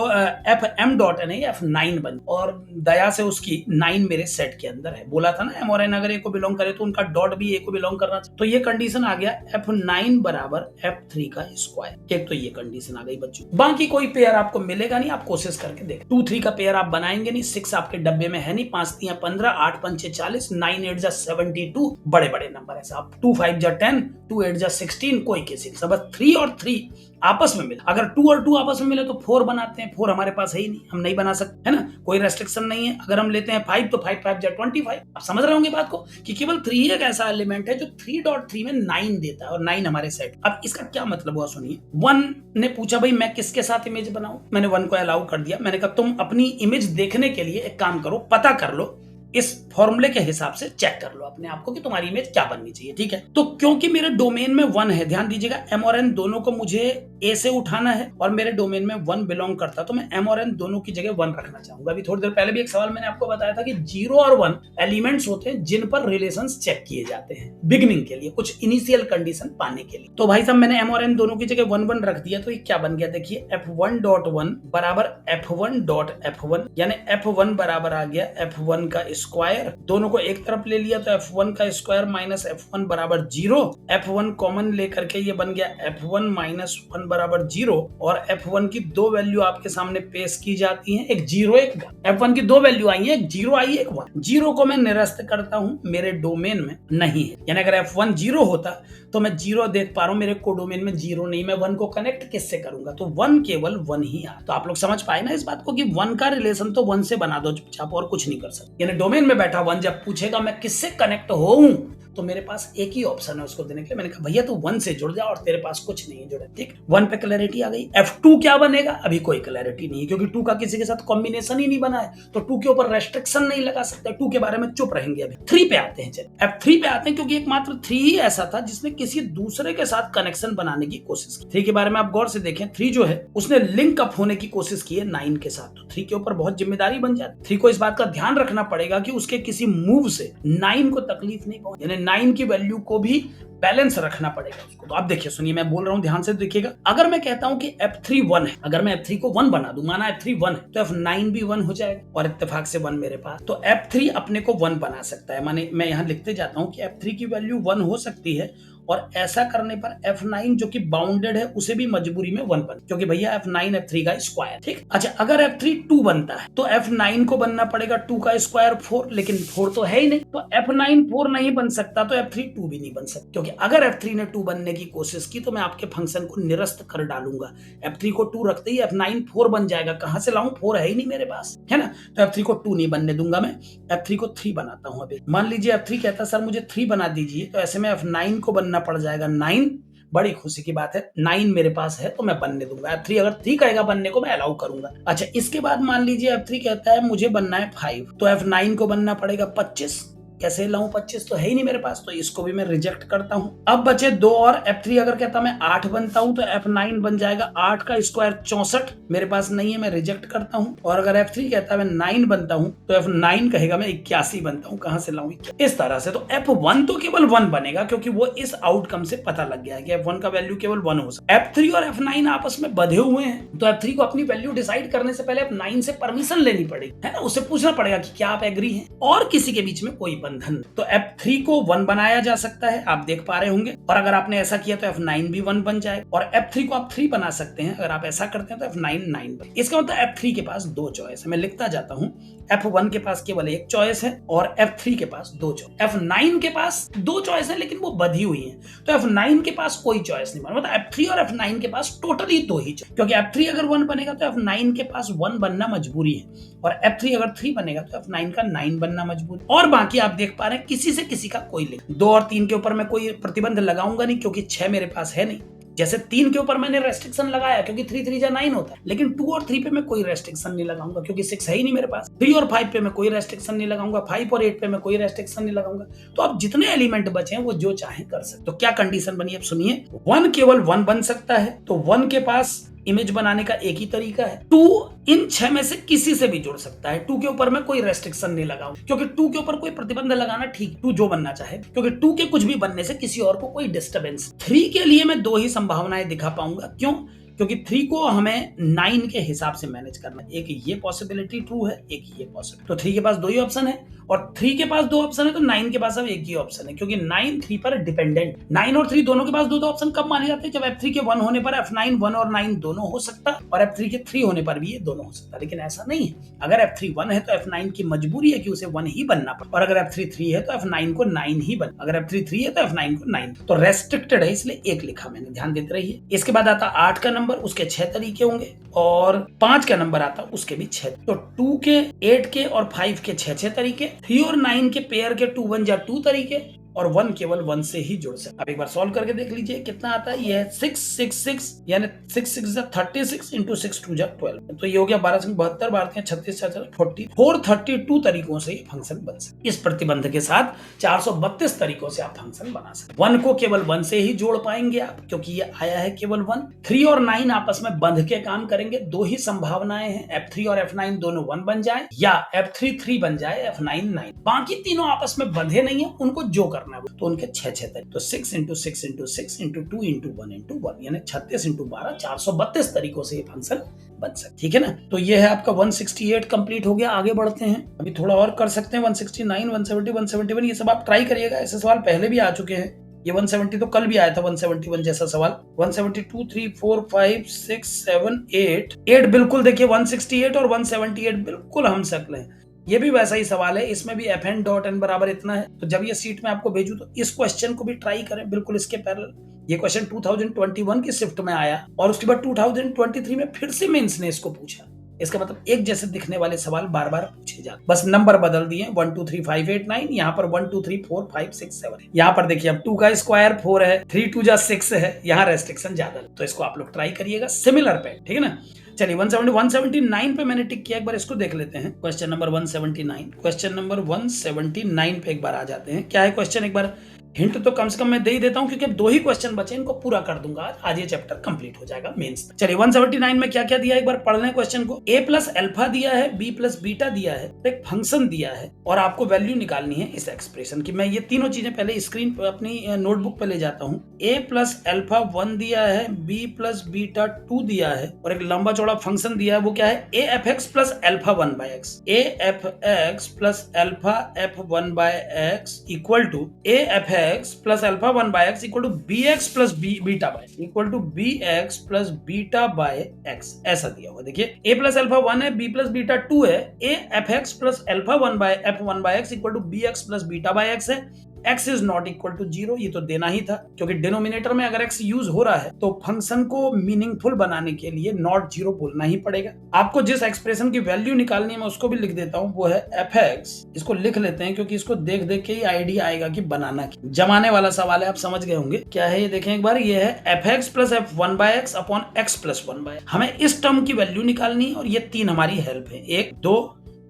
fm.n है f9 बन। और दया से उसकी जबकि 9 मेरे सेट के अंदर है। बोला था ना एम और एन अगर ए को बिलोंग करे तो उनका डॉट भी ए को बिलोंग करना चाहिए। तो ये कंडीशन आ गया F9 बराबर F3 का स्क्वायर। एक तो ये कंडीशन आ गई बच्चों। बाकी कोई पेयर आपको मिलेगा नहीं, आप कोशिश करके देख। 2 3 का पेयर आप बनाएंगे नहीं, 6 आपके डब्बे में है नहीं, 5 3 15, 8 5 6 40, 9 8 72, बड़े बड़े नंबर है साहब। 2 5 10, 2 8 16, कोई किसी का बस 3 और 3 आपस में मिला। अगर 2 और 2 आपस में मिले तो 4 बनाते हैं, 4 हमारे पास है ही नहीं, हम नहीं बना सकते, है ना, कोई रेस्ट्रिक्शन नहीं है। अगर हम लेते हैं 5 तो 5 5 25, आप समझ रहे होंगे बात को कि केवल 3 एक ऐसा एलिमेंट है जो 3.3 में 9 देता है और 9 हमारे सेट। अब इसका क्या मतलब हुआ सुनिए। 1 ने पूछा भाई मैं किसके साथ इमेज बनाऊं, मैंने 1 को अलाउ कर दिया। मैंने कहा तुम अपनी इमेज देखने के लिए एक काम करो, पता कर लो, इस फॉर्मूले के हिसाब से चेक कर लो अपने आप को कि तुम्हारी इमेज क्या बननी चाहिए, ठीक है। तो क्योंकि मेरे डोमेन में 1 है, ध्यान दीजिएगा, एम और एन दोनों को मुझे ए से उठाना है और मेरे डोमेन में 1 बिलोंग करता, तो मैं एम और एन दोनों की जगह 1 रखना चाहूंगा। अभी थोड़ी देर पहले भी एक सवाल मैंने आपको बताया था कि 0 और 1 एलिमेंट्स होते हैं जिन पर रिलेशंस चेक किए जाते हैं बिगिनिंग के लिए, कुछ इनिशियल कंडीशन पाने के लिए। तो भाई साहब मैंने एम और एन दोनों की जगह 1 1 रख दिया, तो ये क्या बन गया देखिए, F1.1 बराबर F1.F1, यानी F1 बराबर आ गया F1 का स्क्वायर। दोनों को एक तरफ ले लिया तो F1 का स्क्वायर माइनस F1 बराबर 0, F1 कॉमन लेकर के ये बन गया F1 माइनस 1 बराबर 0, और F1 की दो वैल्यू आपके सामने पेश की जाती हैं, एक 0 एक 1। F1 की दो वैल्यू आई है, एक 0 आई एक 1। 0 को मैं निरस्त करता हूं, मेरे डोमेन में नहीं है, यानी अगर F1 0 होता तो मैं 0 देख पा रहा हूं, मेरे कोडोमेन में 0 नहीं, मैं 1 को कनेक्ट किससे करूंगा, तो 1 केवल 1 ही आ। तो आप लोग समझ पाए ना इस बात को कि 1 का रिलेशन तो 1 से बना दो चुपचाप, और कुछ नहीं कर सकते। यानी डोमेन में बैठा 1 जब पूछेगा मैं किससे कनेक्ट होऊं, तो मेरे पास एक ही ऑप्शन है उसको देने के लिए। मैंने कहा भैया तू 1 से जुड़ जा, और तेरे पास कुछ नहीं है जुड़े, ठीक। 1 पे क्लैरिटी आ गई। F2 क्या बनेगा, अभी कोई क्लैरिटी नहीं है, क्योंकि 2 का किसी के साथ कॉम्बिनेशन ही नहीं बना है, तो 2 के ऊपर रेस्ट्रिक्शन नहीं लगा सकते, 2 के बारे में चुप रहेंगे। अभी 3 पे आते हैं, चलिए F3 पे आते हैं, क्योंकि एकमात्र 3 ही ऐसा था जिसने किसी दूसरे के साथ कनेक्शन बनाने की कोशिश की। 3 के बारे में आप गौर से देखें, 3 जो है उसने लिंक अप होने की कोशिश की है 9 के साथ, तो 3 के ऊपर बहुत जिम्मेदारी बन जाती। 3 को इस बात का ध्यान रखना पड़ेगा कि उसके किसी मूव से 9 को तकलीफ नहीं पहुंचे, यानी 9 की वैल्यू को भी बैलेंस रखना पड़ेगा उसको। तो आप देखिए, सुनिए, मैं बोल रहा हूं ध्यान से देखिएगा। अगर मैं कहता हूं कि F3 1 है, अगर मैं F3 को 1 बना दूं, माना F3 1 है, तो F9 भी 1 हो जाएगा, और इत्तेफाक से 1 मेरे पास, तो F3 अपने को 1 बना सकता है। माने मैं यहां लिखते जाता हूं कि F3 की वैल्यू 1 हो सकती है, और ऐसा करने पर F9 जो कि बाउंडेड है उसे भी मजबूरी में 1 बन, क्योंकि भैया F9 F3 का स्क्वायर, ठीक। अच्छा, अगर F3 2 बनता है तो F9 को बनना पड़ेगा 2 का स्क्वायर 4, लेकिन 4 तो है ही नहीं, तो F9 4 नहीं बन सकता, तो F3 2 भी नहीं बन सकता, क्योंकि अगर F3 ने 2 बनने की कोशिश की तो मैं आपके फंक्शन को निरस्त कर डालूंगा। F3 को 2 रखते ही F9 4 बन जाएगा, कहां से लाऊं, 4 है ही नहीं मेरे पास, है ना। तो F3 को 2 नहीं बनने दूंगा मैं, F3 को 3 बनाता हूं। अभी मान लीजिए F3 कहता सर मुझे 3 बना दीजिए, तो ऐसे में F9 को बनना पड़ जाएगा 9। बड़ी खुशी की बात है, 9 मेरे पास है तो मैं बनने दूंगा। F3 अगर 3 कहेगा बनने को, मैं अलाउ करूंगा। अच्छा, इसके बाद मान लीजिए F3 कहता है मुझे बनना है 5, तो F9 को बनना पड़ेगा 25। कैसे लाऊं, 25 तो है ही नहीं मेरे पास, तो इसको भी मैं रिजेक्ट करता हूं। अब बचे 2 और। F3 अगर कहता मैं 8 बनता हूं, तो F9 बन जाएगा 8 का स्क्वायर 64, मेरे पास नहीं है, मैं रिजेक्ट करता हूं। और अगर F3 कहता मैं 9 बनता हूं, तो F9 कहेगा मैं 81 बनता हूं, कहां से लाऊं, इस तरह से। तो F1 तो केवल 1 बनेगा, क्योंकि वो इस आउटकम से पता लग गया है कि F1 का वैल्यू केवल 1 हो सकता है। F3 और F9 आपस में बंधे हुए हैं, तो F3 को अपनी वैल्यू डिसाइड करने से पहले F9 से परमिशन लेनी पड़ेगी, है ना, उससे पूछना पड़ेगा कि क्या आप एग्री हैं, और किसी के बीच में कोई बंधन। तो F3 को 1 बनाया जा सकता है, आप देख पा रहे होंगे, और अगर आपने ऐसा किया तो F9 भी 1 बन जाए, और F3 को आप 3 बना सकते हैं, अगर आप ऐसा करते हैं तो F9 9 बन। इसका मतलब F3 के पास 2 चॉइस है, मैं लिखता जाता हूं। F1 के पास केवल 1 चॉइस है, और F3 के पास 2 चॉइस। F9 के पास 2 चॉइस है, लेकिन वो बधी हुई है, तो F9 के पास कोई चॉइस नहीं बना, मतलब F3 और F9 के पास टोटली 2 ही चॉइस, क्योंकि F3 अगर 1 बनेगा तो F9 के पास 1 बनना मजबूरी है, और F3 अगर 3 बनेगा तो F9 का 9 बनना मजबूरी। और बाकी आप देख पा रहे हैं किसी से किसी का कोई लिंक। 2 और 3 के ऊपर मैं कोई प्रतिबंध लगाऊंगा नहीं, क्योंकि 6 मेरे पास है नहीं। जैसे 3 के ऊपर मैंने रेस्ट्रिक्शन लगाया, क्योंकि 3 3 जा 9 होता है, लेकिन 2 और 3 पे मैं कोई रेस्ट्रिक्शन नहीं लगाऊंगा, क्योंकि 6 है ही नहीं मेरे पास। 3 और 5 पे मैं कोई रेस्ट्रिक्शन नहीं लगाऊंगा, 5 और 8 पे मैं कोई रेस्ट्रिक्शन नहीं लगाऊंगा। तो अब जितने एलिमेंट बचे हैं वो जो चाहे कर सकते। तो क्या कंडीशन बनी, अब सुनिए। 1 केवल 1 बन सकता है, तो 1 के पास इमेज बनाने का एक ही तरीका है। 2 इन 6 में से किसी से भी जुड़ सकता है। 2 के ऊपर मैं कोई रेस्ट्रिक्शन नहीं लगाऊं, क्योंकि 2 के ऊपर कोई प्रतिबंध लगाना ठीक, 2 जो बनना चाहे, क्योंकि 2 के कुछ भी बनने से किसी और को कोई डिस्टर्बेंस। 3 के लिए मैं 2 ही संभावनाएं दिखा पाऊंगा, क्यों, क्योंकि 3 को हमें 9 के हिसाब से मैनेज करना है। एक ये पॉसिबिलिटी ट्रू है, एक ये पॉसिबिलिटी। तो 3 के पास 2 ही ऑप्शन है और 3 के पास 2 ऑप्शन है तो 9 के पास अब एक ही ऑप्शन है, क्योंकि 9 3 पर डिपेंडेंट। 9 और 3 दोनों के पास 2 ऑप्शन कब माने जाते हैं? जब F3 के 1 होने पर F9 1 और 9 दोनों हो सकता और F3 के 3 होने पर भी ये दोनों हो सकता। लेकिन ऐसा नहीं है। अगर F3 1 है तो F9 की मजबूरी है कि उसे 1 ही बनना पड़े, और अगर F3 3 है तो F9 को 9 ही बन। अगर F3 3 है तो F9 को 9। तो रेस्ट्रिक्टेड है, इसलिए एक लिखा मैंने, ध्यान देते रहिए। इसके बाद आता 8 का नंबर, उसके 6 तरीके होंगे, और 5 का नंबर आता उसके भी 6। तो 2 के, 8 के और 5 के 6 तरीके, 3 और 9 के पेयर के 2 1 जा 2 तरीके, और 1 केवल 1 से ही जुड़ सकता। अब एक बार सॉल्व करके देख लीजिए कितना आता है। ये 6 6 6 यानी 6 6 जा 36 इंटू 6 2 जा 12, तो ये हो गया 12 से 72, 12 36 40, 432 तरीकों से ये फंक्शन बन सकता। इस प्रतिबंध के साथ 432 तरीकों से आप फंक्शन बना सकते। 1 को केवल 1 से ही जोड़ पाएंगे आप, क्योंकि ये आया है केवल 1। 3 और 9 आपस में बंध के काम करेंगे। 2 ही संभावनाएं हैं, F3 और F9 दोनों 1 बन जाए, या F3 3 बन जाए, F9 9। बाकी तीनों आपस में बंधे नहीं है, उनको जो करना है तो उनके 6 तरीके। तो 6 into 6 into 6 into 2 into 1 into 1 यानी 36 इंटू 12 432 तरीकों से ये फंक्शन बन सकता, ठीक है ना। तो ये है आपका 168 कंप्लीट हो गया। आगे बढ़ते हैं, अभी थोड़ा और कर सकते हैं। 169 170 171 ये सब आप ट्राई करिएगा। ऐसे सवाल पहले भी आ चुके हैं। ये 170 तो कल भी आया था, 171 जैसा सवाल। 172 3 4 5 6 7 8 बिल्कुल देखिए 168 और 178 बिल्कुल हम शक्ल हैं। ये भी वैसा ही सवाल है, इसमें भी fn डॉट n बराबर इतना है। तो जब ये सीट में आपको भेजू तो इस क्वेश्चन को भी ट्राई करें बिल्कुल इसके पैरेलल। ये क्वेश्चन 2021 की शिफ्ट में आया और उसके बाद 2023 में फिर से मेंस ने इसको पूछा। इसका मतलब एक जैसे दिखने वाले सवाल बार बार पूछे जाते, बस नंबर बदल दिए। 1 2 3 5 8 9, यहाँ पर 1 2 3 4 5 6 7। यहाँ पर देखिए अब 2 का स्क्वायर 4 है, 3 2 जा 6 है, यहाँ रेस्ट्रिक्शन ज्यादा है। तो इसको आप लोग ट्राई करिएगा सिमिलर पे, ठीक है ना। चलिए 179 पे मैंने टिक किया, एक बार इसको देख लेते हैं। क्वेश्चन नंबर 179, क्वेश्चन नंबर 179 पे एक बार आ जाते हैं। क्या है क्वेश्चन, एक बार हिंट तो कम से कम मैं दे ही देता हूं, क्योंकि अब 2 ही क्वेश्चन बचे, इनको पूरा कर दूंगा आज ये चैप्टर कंप्लीट हो जाएगा मेंस तक। चलिए 179 में क्या क्या दिया एक बार पढ़ लें क्वेश्चन को। a प्लस अल्फा दिया है, b प्लस बीटा दिया है, तो एक फंक्शन दिया है और आपको वैल्यू निकालनी है इस एक्सप्रेशन की। मैं ये तीनों चीजें पहले स्क्रीन पर अपनी नोटबुक पे ले जाता हूँ। a प्लस अल्फा 1 दिया है, b प्लस बीटा 2 दिया है, और एक लंबा चौड़ा फंक्शन दिया है। वो क्या है, a f x plus alpha 1 by x. a f x plus alpha f1 by x equal to a f x plus alpha 1 by x equal to bx plus beta by equal to bx plus beta by x, ऐसा दिया हुआ। देखिए a plus alpha 1 है, b plus beta 2 है, a f x plus alpha 1 by f1 by x equal to bx plus beta by x है। x is not equal to 0, ये तो देना ही था, क्योंकि डिनोमिनेटर में अगर x यूज हो रहा है तो फंक्शन को मीनिंगफुल बनाने के लिए नॉट 0 बोलना ही पड़ेगा। आपको जिस एक्सप्रेशन की वैल्यू निकालनी है मैं उसको भी लिख देता हूं, वो है fx। इसको लिख लेते हैं क्योंकि इसको देख देख के ही आइडिया आएगा कि बनाना क्या। जमाने वाला सवाल है, आप समझ गए होंगे क्या है ये। देखें एक बार, ये है fx plus f1 by x upon x plus 1 by. हमें इस टर्म की वैल्यू निकालनी है और ये 3 हमारी हेल्प है, 1 2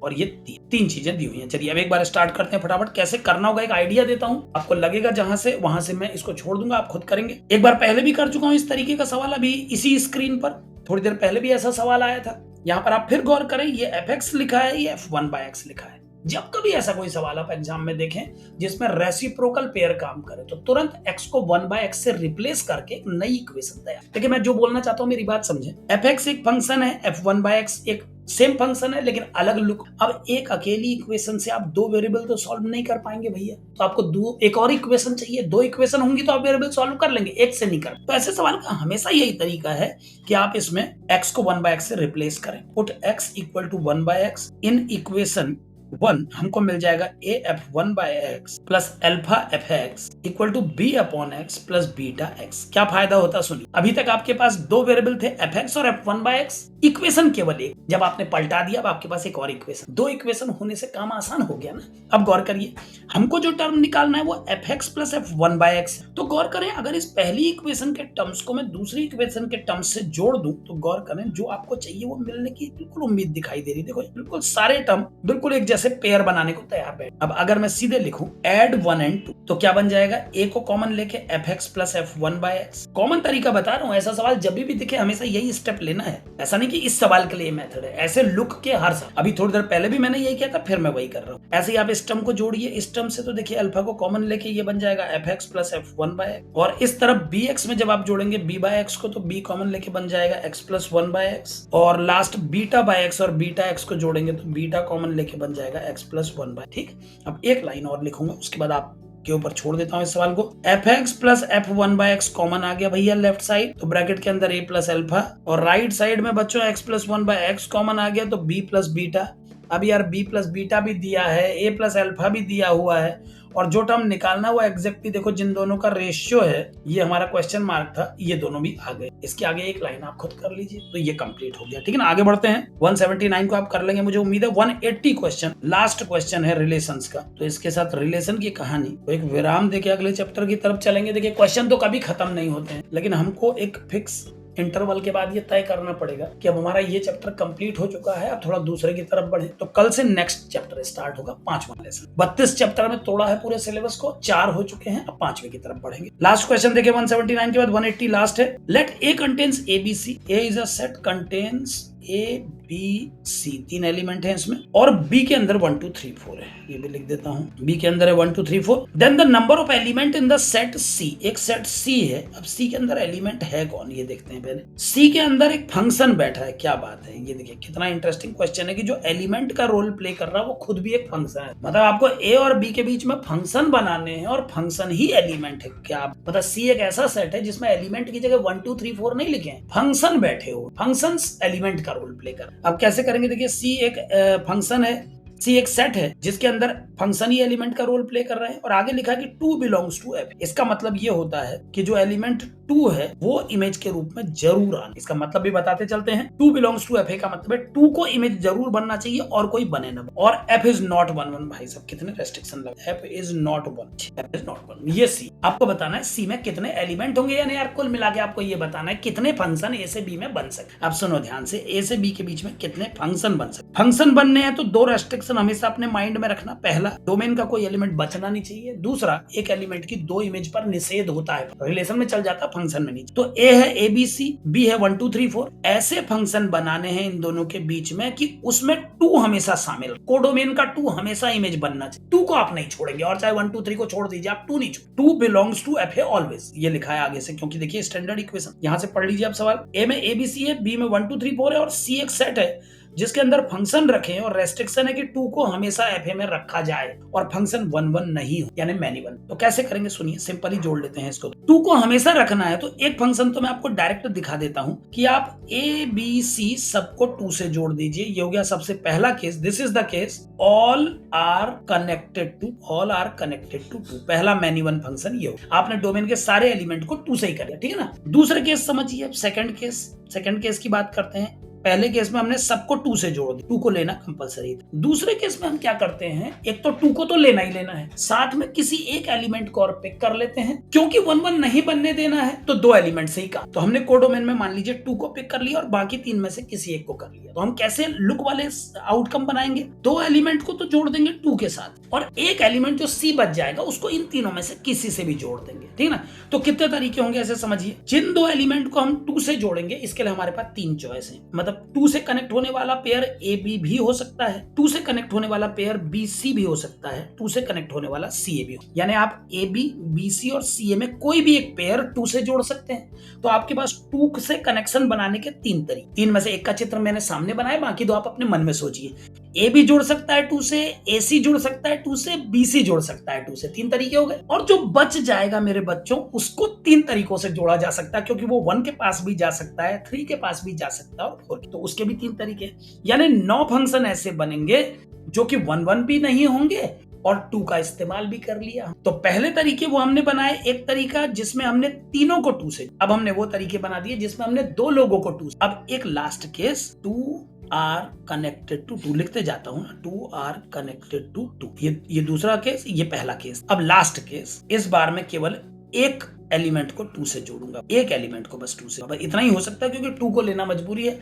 और ये 3 चीजें दी हुई हैं। चलिए अब एक बार स्टार्ट करते हैं फटाफट। कैसे करना होगा एक आइडिया देता हूं, आपको लगेगा जहां से वहां से मैं इसको छोड़ दूंगा, आप खुद करेंगे। एक बार पहले भी कर चुका हूं इस तरीके का सवाल, अभी इसी स्क्रीन पर थोड़ी देर पहले भी ऐसा सवाल आया था। यहाँ पर आप फिर गौर करें, ये fx लिखा है, ये f1 बाय x लिखा है। जब कभी ऐसा कोई सवाल आप एग्जाम में देखें जिसमें रेसिप्रोकल पेयर काम करे तो तुरंत x को 1 बाय x से रिप्लेस करके एक नई इक्वेशन तैयार। देखिए मैं जो बोलना चाहता हूं मेरी बात समझें। fx एक फंक्शन है, f1 बाय x एक सेम फंक्शन है लेकिन अलग लुक। अब एक अकेली इक्वेशन से आप 2 वेरिएबल तो सॉल्व नहीं कर पाएंगे भैया, तो आपको एक और इक्वेशन चाहिए। 2 इक्वेशन होंगी तो आप वेरिएबल सॉल्व कर लेंगे, एक से नहीं कर। तो ऐसे सवाल का हमेशा यही तरीका है कि आप इसमें x को 1 बाय x से रिप्लेस करें। Put x equal to 1 by x in equation 1, हमको मिल जाएगा a f1 by x plus alpha f x equal to b upon x plus beta x। क्या फायदा होता सुनिए। अभी तक आपके पास 2 वेरिएबल थे fx और f1 बाय x, इक्वेशन केवल एक। जब आपने पलटा दिया अब आपके पास एक और इक्वेशन। 2 इक्वेशन होने से काम आसान हो गया ना। अब गौर करिए, हमको जो टर्म निकालना है वो fx plus f1 by x। तो गौर करें, अगर इस पहली इक्वेशन के टर्म्स को मैं दूसरी इक्वेशन के टर्म्स से जोड़ दूं तो गौर करें जो आपको चाहिए वो मिलने की बिल्कुल उम्मीद दिखाई दे रही। देखो बिल्कुल सारे टर्म बिल्कुल एक जैसे से पेयर बनाने को तैयार बैठ। अब अगर मैं सीधे लिखूं ऐड 1 एंड 2 तो क्या बन जाएगा, a को कॉमन लेके fx प्लस f1/x। कॉमन तरीका बता रहा हूं, ऐसा सवाल जब भी दिखे हमेशा यही स्टेप लेना है। ऐसा नहीं कि इस सवाल के लिए मेथड है, ऐसे लुक के हर सवाल। अभी थोड़ी देर पहले भी मैंने यही किया था, फिर मैं वही कर रहा हूँ। ऐसे ही आप इस टर्म को जोड़िए, इस टर्म से तो देखिए अल्फा को कॉमन लेके ये बन जाएगा fx प्लस f1/x, और इस तरफ bx में जब आप जोड़ेंगे b/x को तो b कॉमन लेके बन जाएगा x प्लस 1/x, और लास्ट बीटा/x और बीटा/x को जोड़ेंगे तो बीटा कॉमन लेके बन जाएगा x प्लस 1/। ठीक, अब एक लाइन और लिखूंगा, उसके बाद आप के ऊपर छोड़ देता हूं इस सवाल को। fx प्लस f1/x कॉमन आ गया भैया लेफ्ट साइड, तो ब्रैकेट के अंदर a प्लस अल्फा, और राइट साइड में बच्चों x प्लस 1/x कॉमन आ गया तो b प्लस बीटा। अब यार b प्लस बीटा भी दिया है, a प्लस अल्फा भी दिया हुआ है, और जो टर्म निकालना वो एग्जैक्टली देखो जिन दोनों का रेशियो है, ये हमारा क्वेश्चन मार्क था, ये दोनों भी आ गए। इसके आगे एक लाइन आप खुद कर लीजिए, तो ये कंप्लीट हो गया। ठीक है ना, आगे बढ़ते हैं। 179 को आप कर लेंगे मुझे उम्मीद है। 180 क्वेश्चन, लास्ट क्वेश्चन है रिलेशंस का, तो इसके साथ रिलेशन की कहानी तो एक विराम देके अगले चैप्टर की तरफ चलेंगे। देखिए क्वेश्चन तो कभी खत्म नहीं होते हैं, लेकिन हमको एक फिक्स इंटरवल के बाद ये तय करना पड़ेगा कि अब हमारा ये चैप्टर कंप्लीट हो चुका है, अब थोड़ा दूसरे की तरफ बढ़े। तो कल से नेक्स्ट चैप्टर स्टार्ट होगा, 5वां लेसन। 32 चैप्टर में तोड़ा है पूरे सिलेबस को, 4 हो चुके हैं, अब 5वें की तरफ बढ़ेंगे। लास्ट क्वेश्चन देखिए 179 के बाद 180 लास्ट है। Let a contains ABC, a is a set contains ABC, 3 element है इसमें, और B के अंदर 1 2 3 4 है, ये भी लिख देता हूं। B के अंदर है 1 2 3 4। Then the number of element in the set C, एक सेट C है। अब C के अंदर एलिमेंट है कौन, ये देखते हैं पहले। C के अंदर एक फंक्शन बैठा है, क्या बात है, ये देखिए कितना इंटरेस्टिंग क्वेश्चन है कि जो एलिमेंट का रोल प्ले कर रहा है वो खुद भी एक फंक्शन है। मतलब आपको A और B के बीच में फंक्शन बनाने हैं और फंक्शन ही एलिमेंट है। क्या मतलब C एक ऐसा सेट है जिसमें एलिमेंट की जगह 1 2 3 4 नहीं लिखे हैं, फंक्शन बैठे हो, फंक्शंस एलिमेंट का रोल प्ले कर। अब कैसे करेंगे, देखिए C एक फंक्शन है, C एक सेट है जिसके अंदर फंक्शन ही एलिमेंट का रोल प्ले कर रहे हैं, और आगे लिखा कि 2 बिलोंग्स टू F। इसका मतलब ये होता है कि जो एलिमेंट 2 है वो इमेज के रूप में जरूर आना। इसका मतलब भी बताते चलते हैं। 2 बिलोंग्स टू F का मतलब है 2 को इमेज जरूर बनना चाहिए और कोई बने ना, और F इज नॉट 1 1। भाई साहब कितने रेस्ट्रिक्शन लगे, F is not 1, F is not 1। ये C आपको बताना है, C में कितने एलिमेंट होंगे, यानी यार कुल मिला के आपको ये बताना है कितने फंक्शन A से B में बन सकते। अब सुनो ध्यान से, A से B के बीच में कितने फंक्शन बन सकते। फंक्शन बनने हैं तो 2 रेस्ट्रिक्शन हमेशा अपने माइंड में रखना। पहला, डोमेन का कोई एलिमेंट बचना नहीं चाहिए। दूसरा, एक एलिमेंट की 2 इमेज पर निषेध होता है, रिलेशन में चल जाता, फंक्शन में नहीं। तो A है ABC, B है 1 2 3 4। ऐसे फंक्शन बनाने हैं इन दोनों के बीच में कि उसमें 2 हमेशा शामिल, कोडोमेन का 2 हमेशा इमेज बनना चाहिए। 2 को आप नहीं छोड़ेंगे, और चाहे 1 2 3 को छोड़ दीजिए, आप 2 नहीं छोड़। 2 बिलोंग्स टू F है ऑलवेज, ये लिखा है आगे से, क्योंकि देखिए स्टैंडर्ड इक्वेशन। यहां से पढ़ लीजिए आप सवाल। A में ABC है, B में 1 2 3 4 है, और C एक सेट है जिसके अंदर फंक्शन रखें, और रेस्ट्रिक्शन है कि 2 को हमेशा FA में रखा जाए और फंक्शन 1 1 नहीं हो, यानी मैनी 1। तो कैसे करेंगे सुनिए, सिंपली जोड़ लेते हैं इसको। 2 को हमेशा रखना है तो एक फंक्शन तो मैं आपको डायरेक्ट दिखा देता हूं कि आप ABC सबको 2 से जोड़ दीजिए। ये हो गया सबसे पहला case, this is the case all are connected to, all are connected to 2। पहला मैनी 1 फंक्शन ये हो, आपने डोमेन के सारे एलिमेंट को 2 से ही कर दिया, ठीक है ना। दूसरे केस समझिए, सेकंड केस की बात करते हैं। पहले केस में हमने सबको 2 से जोड़ दिया, 2 को लेना कंपलसरी था। दूसरे केस में हम क्या करते हैं, एक तो 2 को तो लेना ही लेना है, साथ में किसी एक एलिमेंट को और पिक कर लेते हैं, क्योंकि 1 1 नहीं बनने देना है तो 2 एलिमेंट से ही काम। तो हमने कोडोमेन में मान लीजिए 2 को पिक कर लिया और बाकी 3 में से किसी एक को कर लिया। तो हम कैसे लुक वाले आउटकम बनाएंगे, 2 एलिमेंट को तो जोड़ देंगे 2 के साथ, और एक एलिमेंट जो C बच जाएगा उसको इन तीनों में से किसी से भी जोड़ देंगे, ठीक है ना। तो कितने तरीके होंगे ऐसे समझिए। जिन 2 एलिमेंट को हम 2 से जोड़ेंगे, इसके लिए हमारे पास 3 चॉइस है। मतलब 2 से कनेक्ट होने वाला पेयर AB भी हो सकता है, 2 से कनेक्ट होने वाला पेयर BC भी हो सकता है, 2 से कनेक्ट होने वाला CA भी हो। यानी आप AB, BC और CA में कोई भी एक पेयर 2 से जोड़ सकते हैं। तो आपके पास 2 से कनेक्शन बनाने के 3 तरीके, 3 में से एक का चित्र मैंने सामने बनाया, बाकी 2 आप अपने मन में सोचिए। AB जुड़ सकता है 2 से, AC जुड़ सकता है 2 से, BC जुड़ सकता है 2 से। 3 तरीके हो गए, और जो बच जाएगा मेरे बच्चों उसको 3 तरीकों से जोड़ा जा सकता है, क्योंकि वो 1 के पास भी जा सकता है, 3 के पास भी जा सकता है, और 4 तो उसके भी 3 तरीके। यानी 9 फंक्शन ऐसे बनेंगे जो कि 1 1 भी नहीं होंगे और 2 का इस्तेमाल भी कर लिया। तो पहले तरीके वो हमने बनाए, एक तरीका जिसमें हमने तीनों को 2 से, अब हमने वो तरीके बना दिए जिसमें हमने 2 लोगों को 2 से। अब एक last case, 2 are connected to 2 लिखते जाता हूं ना, 2 आर कनेक्टेड टू 2। ये दूसरा केस, ये पहला केस। अब लास्ट केस, इस बार में केवल एक एलिमेंट को 2 से जोड़ूंगा, एक एलिमेंट को बस 2 से। इतना ही हो सकता है क्योंकि 2 को लेना मजबूरी है।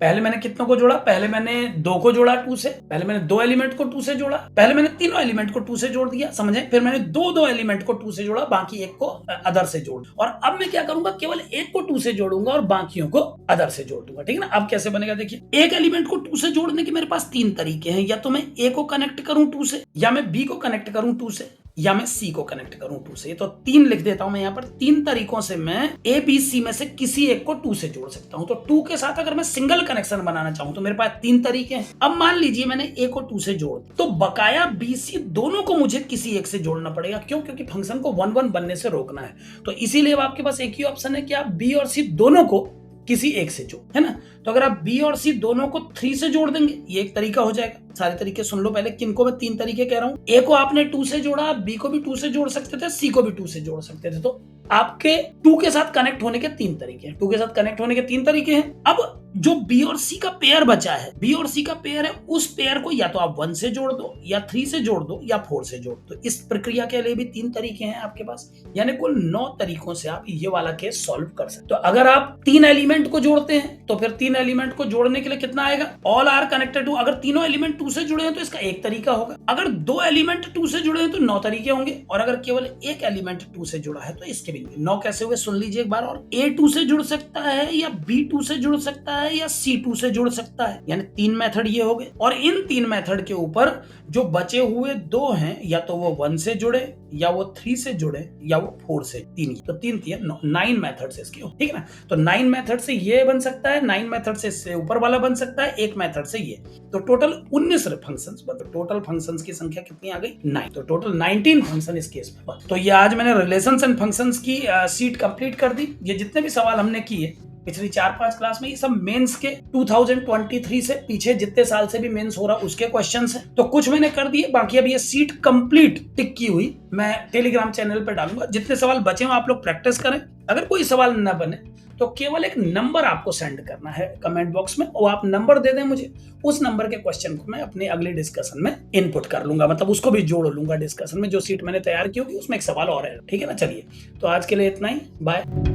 पहले मैंने कितनों को जोड़ा, पहले मैंने 2 को जोड़ा 2 से, पहले मैंने 2 एलिमेंट को 2 से जोड़ा, पहले मैंने तीनों एलिमेंट को 2 से जोड़ दिया, समझे, फिर मैंने 2 एलिमेंट को 2 से जोड़ा, बाकी एक को अदर से जोड़, और अब मैं क्या करूंगा, केवल एक को 2 से जोड़ूंगा और बाकियों को अदर से जोड़ दूंगा, ठीक है ना। अब कैसे बनेगा, देखिए एक एलिमेंट को 2 से जोड़ने के मेरे पास 3 तरीके हैं, या तो मैं ए को कनेक्ट करूं 2 से, या मैं बी को कनेक्ट करूं 2 से, या मैं सी को कनेक्ट करूं 2 से। तो 3 लिख देता हूं मैं यहाँ पर, 3 तरीकों से मैं ए बी सी में से किसी एक को 2 से जोड़ सकता हूं। तो 2 के साथ अगर मैं सिंगल कनेक्शन बनाना चाहूं तो मेरे पास 3 तरीके हैं। अब मान लीजिए मैंने ए को 2 से जोड़, तो बकाया बी सी दोनों को मुझे किसी एक से जोड़ना पड़ेगा। क्यों? क्योंकि फंक्शन को 1 1 बनने से रोकना है। तो इसीलिए आपके पास एक ही ऑप्शन है कि आप बी और सी दोनों को किसी एक से जोड़, है ना। तो अगर आप बी और सी दोनों को 3 से जोड़ देंगे, ये एक तरीका हो जाएगा। सारे तरीके सुन लो पहले, किनको मैं 3 तरीके कह रहा हूं। ए को आपने 2 से जोड़ा, आप बी को भी 2 से जोड़ सकते थे, सी को भी 2 से जोड़ सकते थे। तो आपके 2 के साथ कनेक्ट होने के 3 तरीके हैं। 2 के साथ कनेक्ट होने के 3 तरीके हैं। अब जो बी और सी का पेयर बचा है, बी और सी का पेयर है, उस पेयर को या तो आप 1 से जोड़ दो, या 3 से जोड़ दो, या 4 से जोड़ दो। इस प्रक्रिया के लिए भी 3 तरीके हैं आपके पास, यानी कुल 9 तरीकों से आप ये वाला केस सॉल्व कर सकते। तो अगर आप 3 एलिमेंट को जोड़ते हैं तो फिर 3 एलिमेंट को जोड़ने के लिए कितना आएगा, ऑल आर कनेक्टेड टू। अगर तीनों एलिमेंट 2 से जुड़े हैं तो इसका एक तरीका होगा। अगर 2 एलिमेंट 2 से जुड़े हैं तो 9 तरीके होंगे, और अगर केवल एक एलिमेंट 2 से जुड़ा है तो इसके भी 9 कैसे हुए सुन लीजिए एक बार और। ए 2 से जुड़ सकता है, या बी 2 से जुड़ सकता है, या सी 2 से जुड़ सकता है, यानी 3 मेथड ये हो गए। और इन 3 मेथड के ऊपर जो बचे हुए 2 हैं, या तो वो 1 से जुड़े, या वो 3 से जुड़े, या वो 4 से, 3 तो 3 9 मेथड से इसके, ठीक है ना। तो 9 मेथड से ये बन सकता है, 9 मेथड से इससे ऊपर वाला बन सकता है, एक मेथड से ये। तो टोटल 19 फंक्शंस, मतलब टोटल फंक्शंस की संख्या कितनी आ गई, 9। तो टोटल 19 फंक्शन इस केस में। तो ये आज मैंने रिलेशंस एंड फंक्शंस की सीट कंप्लीट कर दी। ये जितने भी सवाल हमने किए पिछली 4-5 क्लास में, ये सब मेंस के 2023 से पीछे जितने साल से भी मेंस हो रहा उसके क्वेश्चंस हैं। तो कुछ मैंने कर दिए, बाकी अब ये सीट कंप्लीट टिक की हुई मैं टेलीग्राम चैनल पे डालूंगा। जितने सवाल बचे हो आप लोग प्रैक्टिस करें। अगर कोई सवाल न बने तो केवल एक नंबर आपको सेंड करना है कमेंट बॉक्स में, और आप नंबर दे दें मुझे। उस नंबर के क्वेश्चन को मैं अपने अगले डिस्कशन में इनपुट कर लूंगा, मतलब उसको भी जोड़ लूंगा डिस्कशन में। जो सीट मैंने तैयार की होगी उसमें एक सवाल और है, ठीक है ना। चलिए, तो आज के लिए इतना ही, बाय।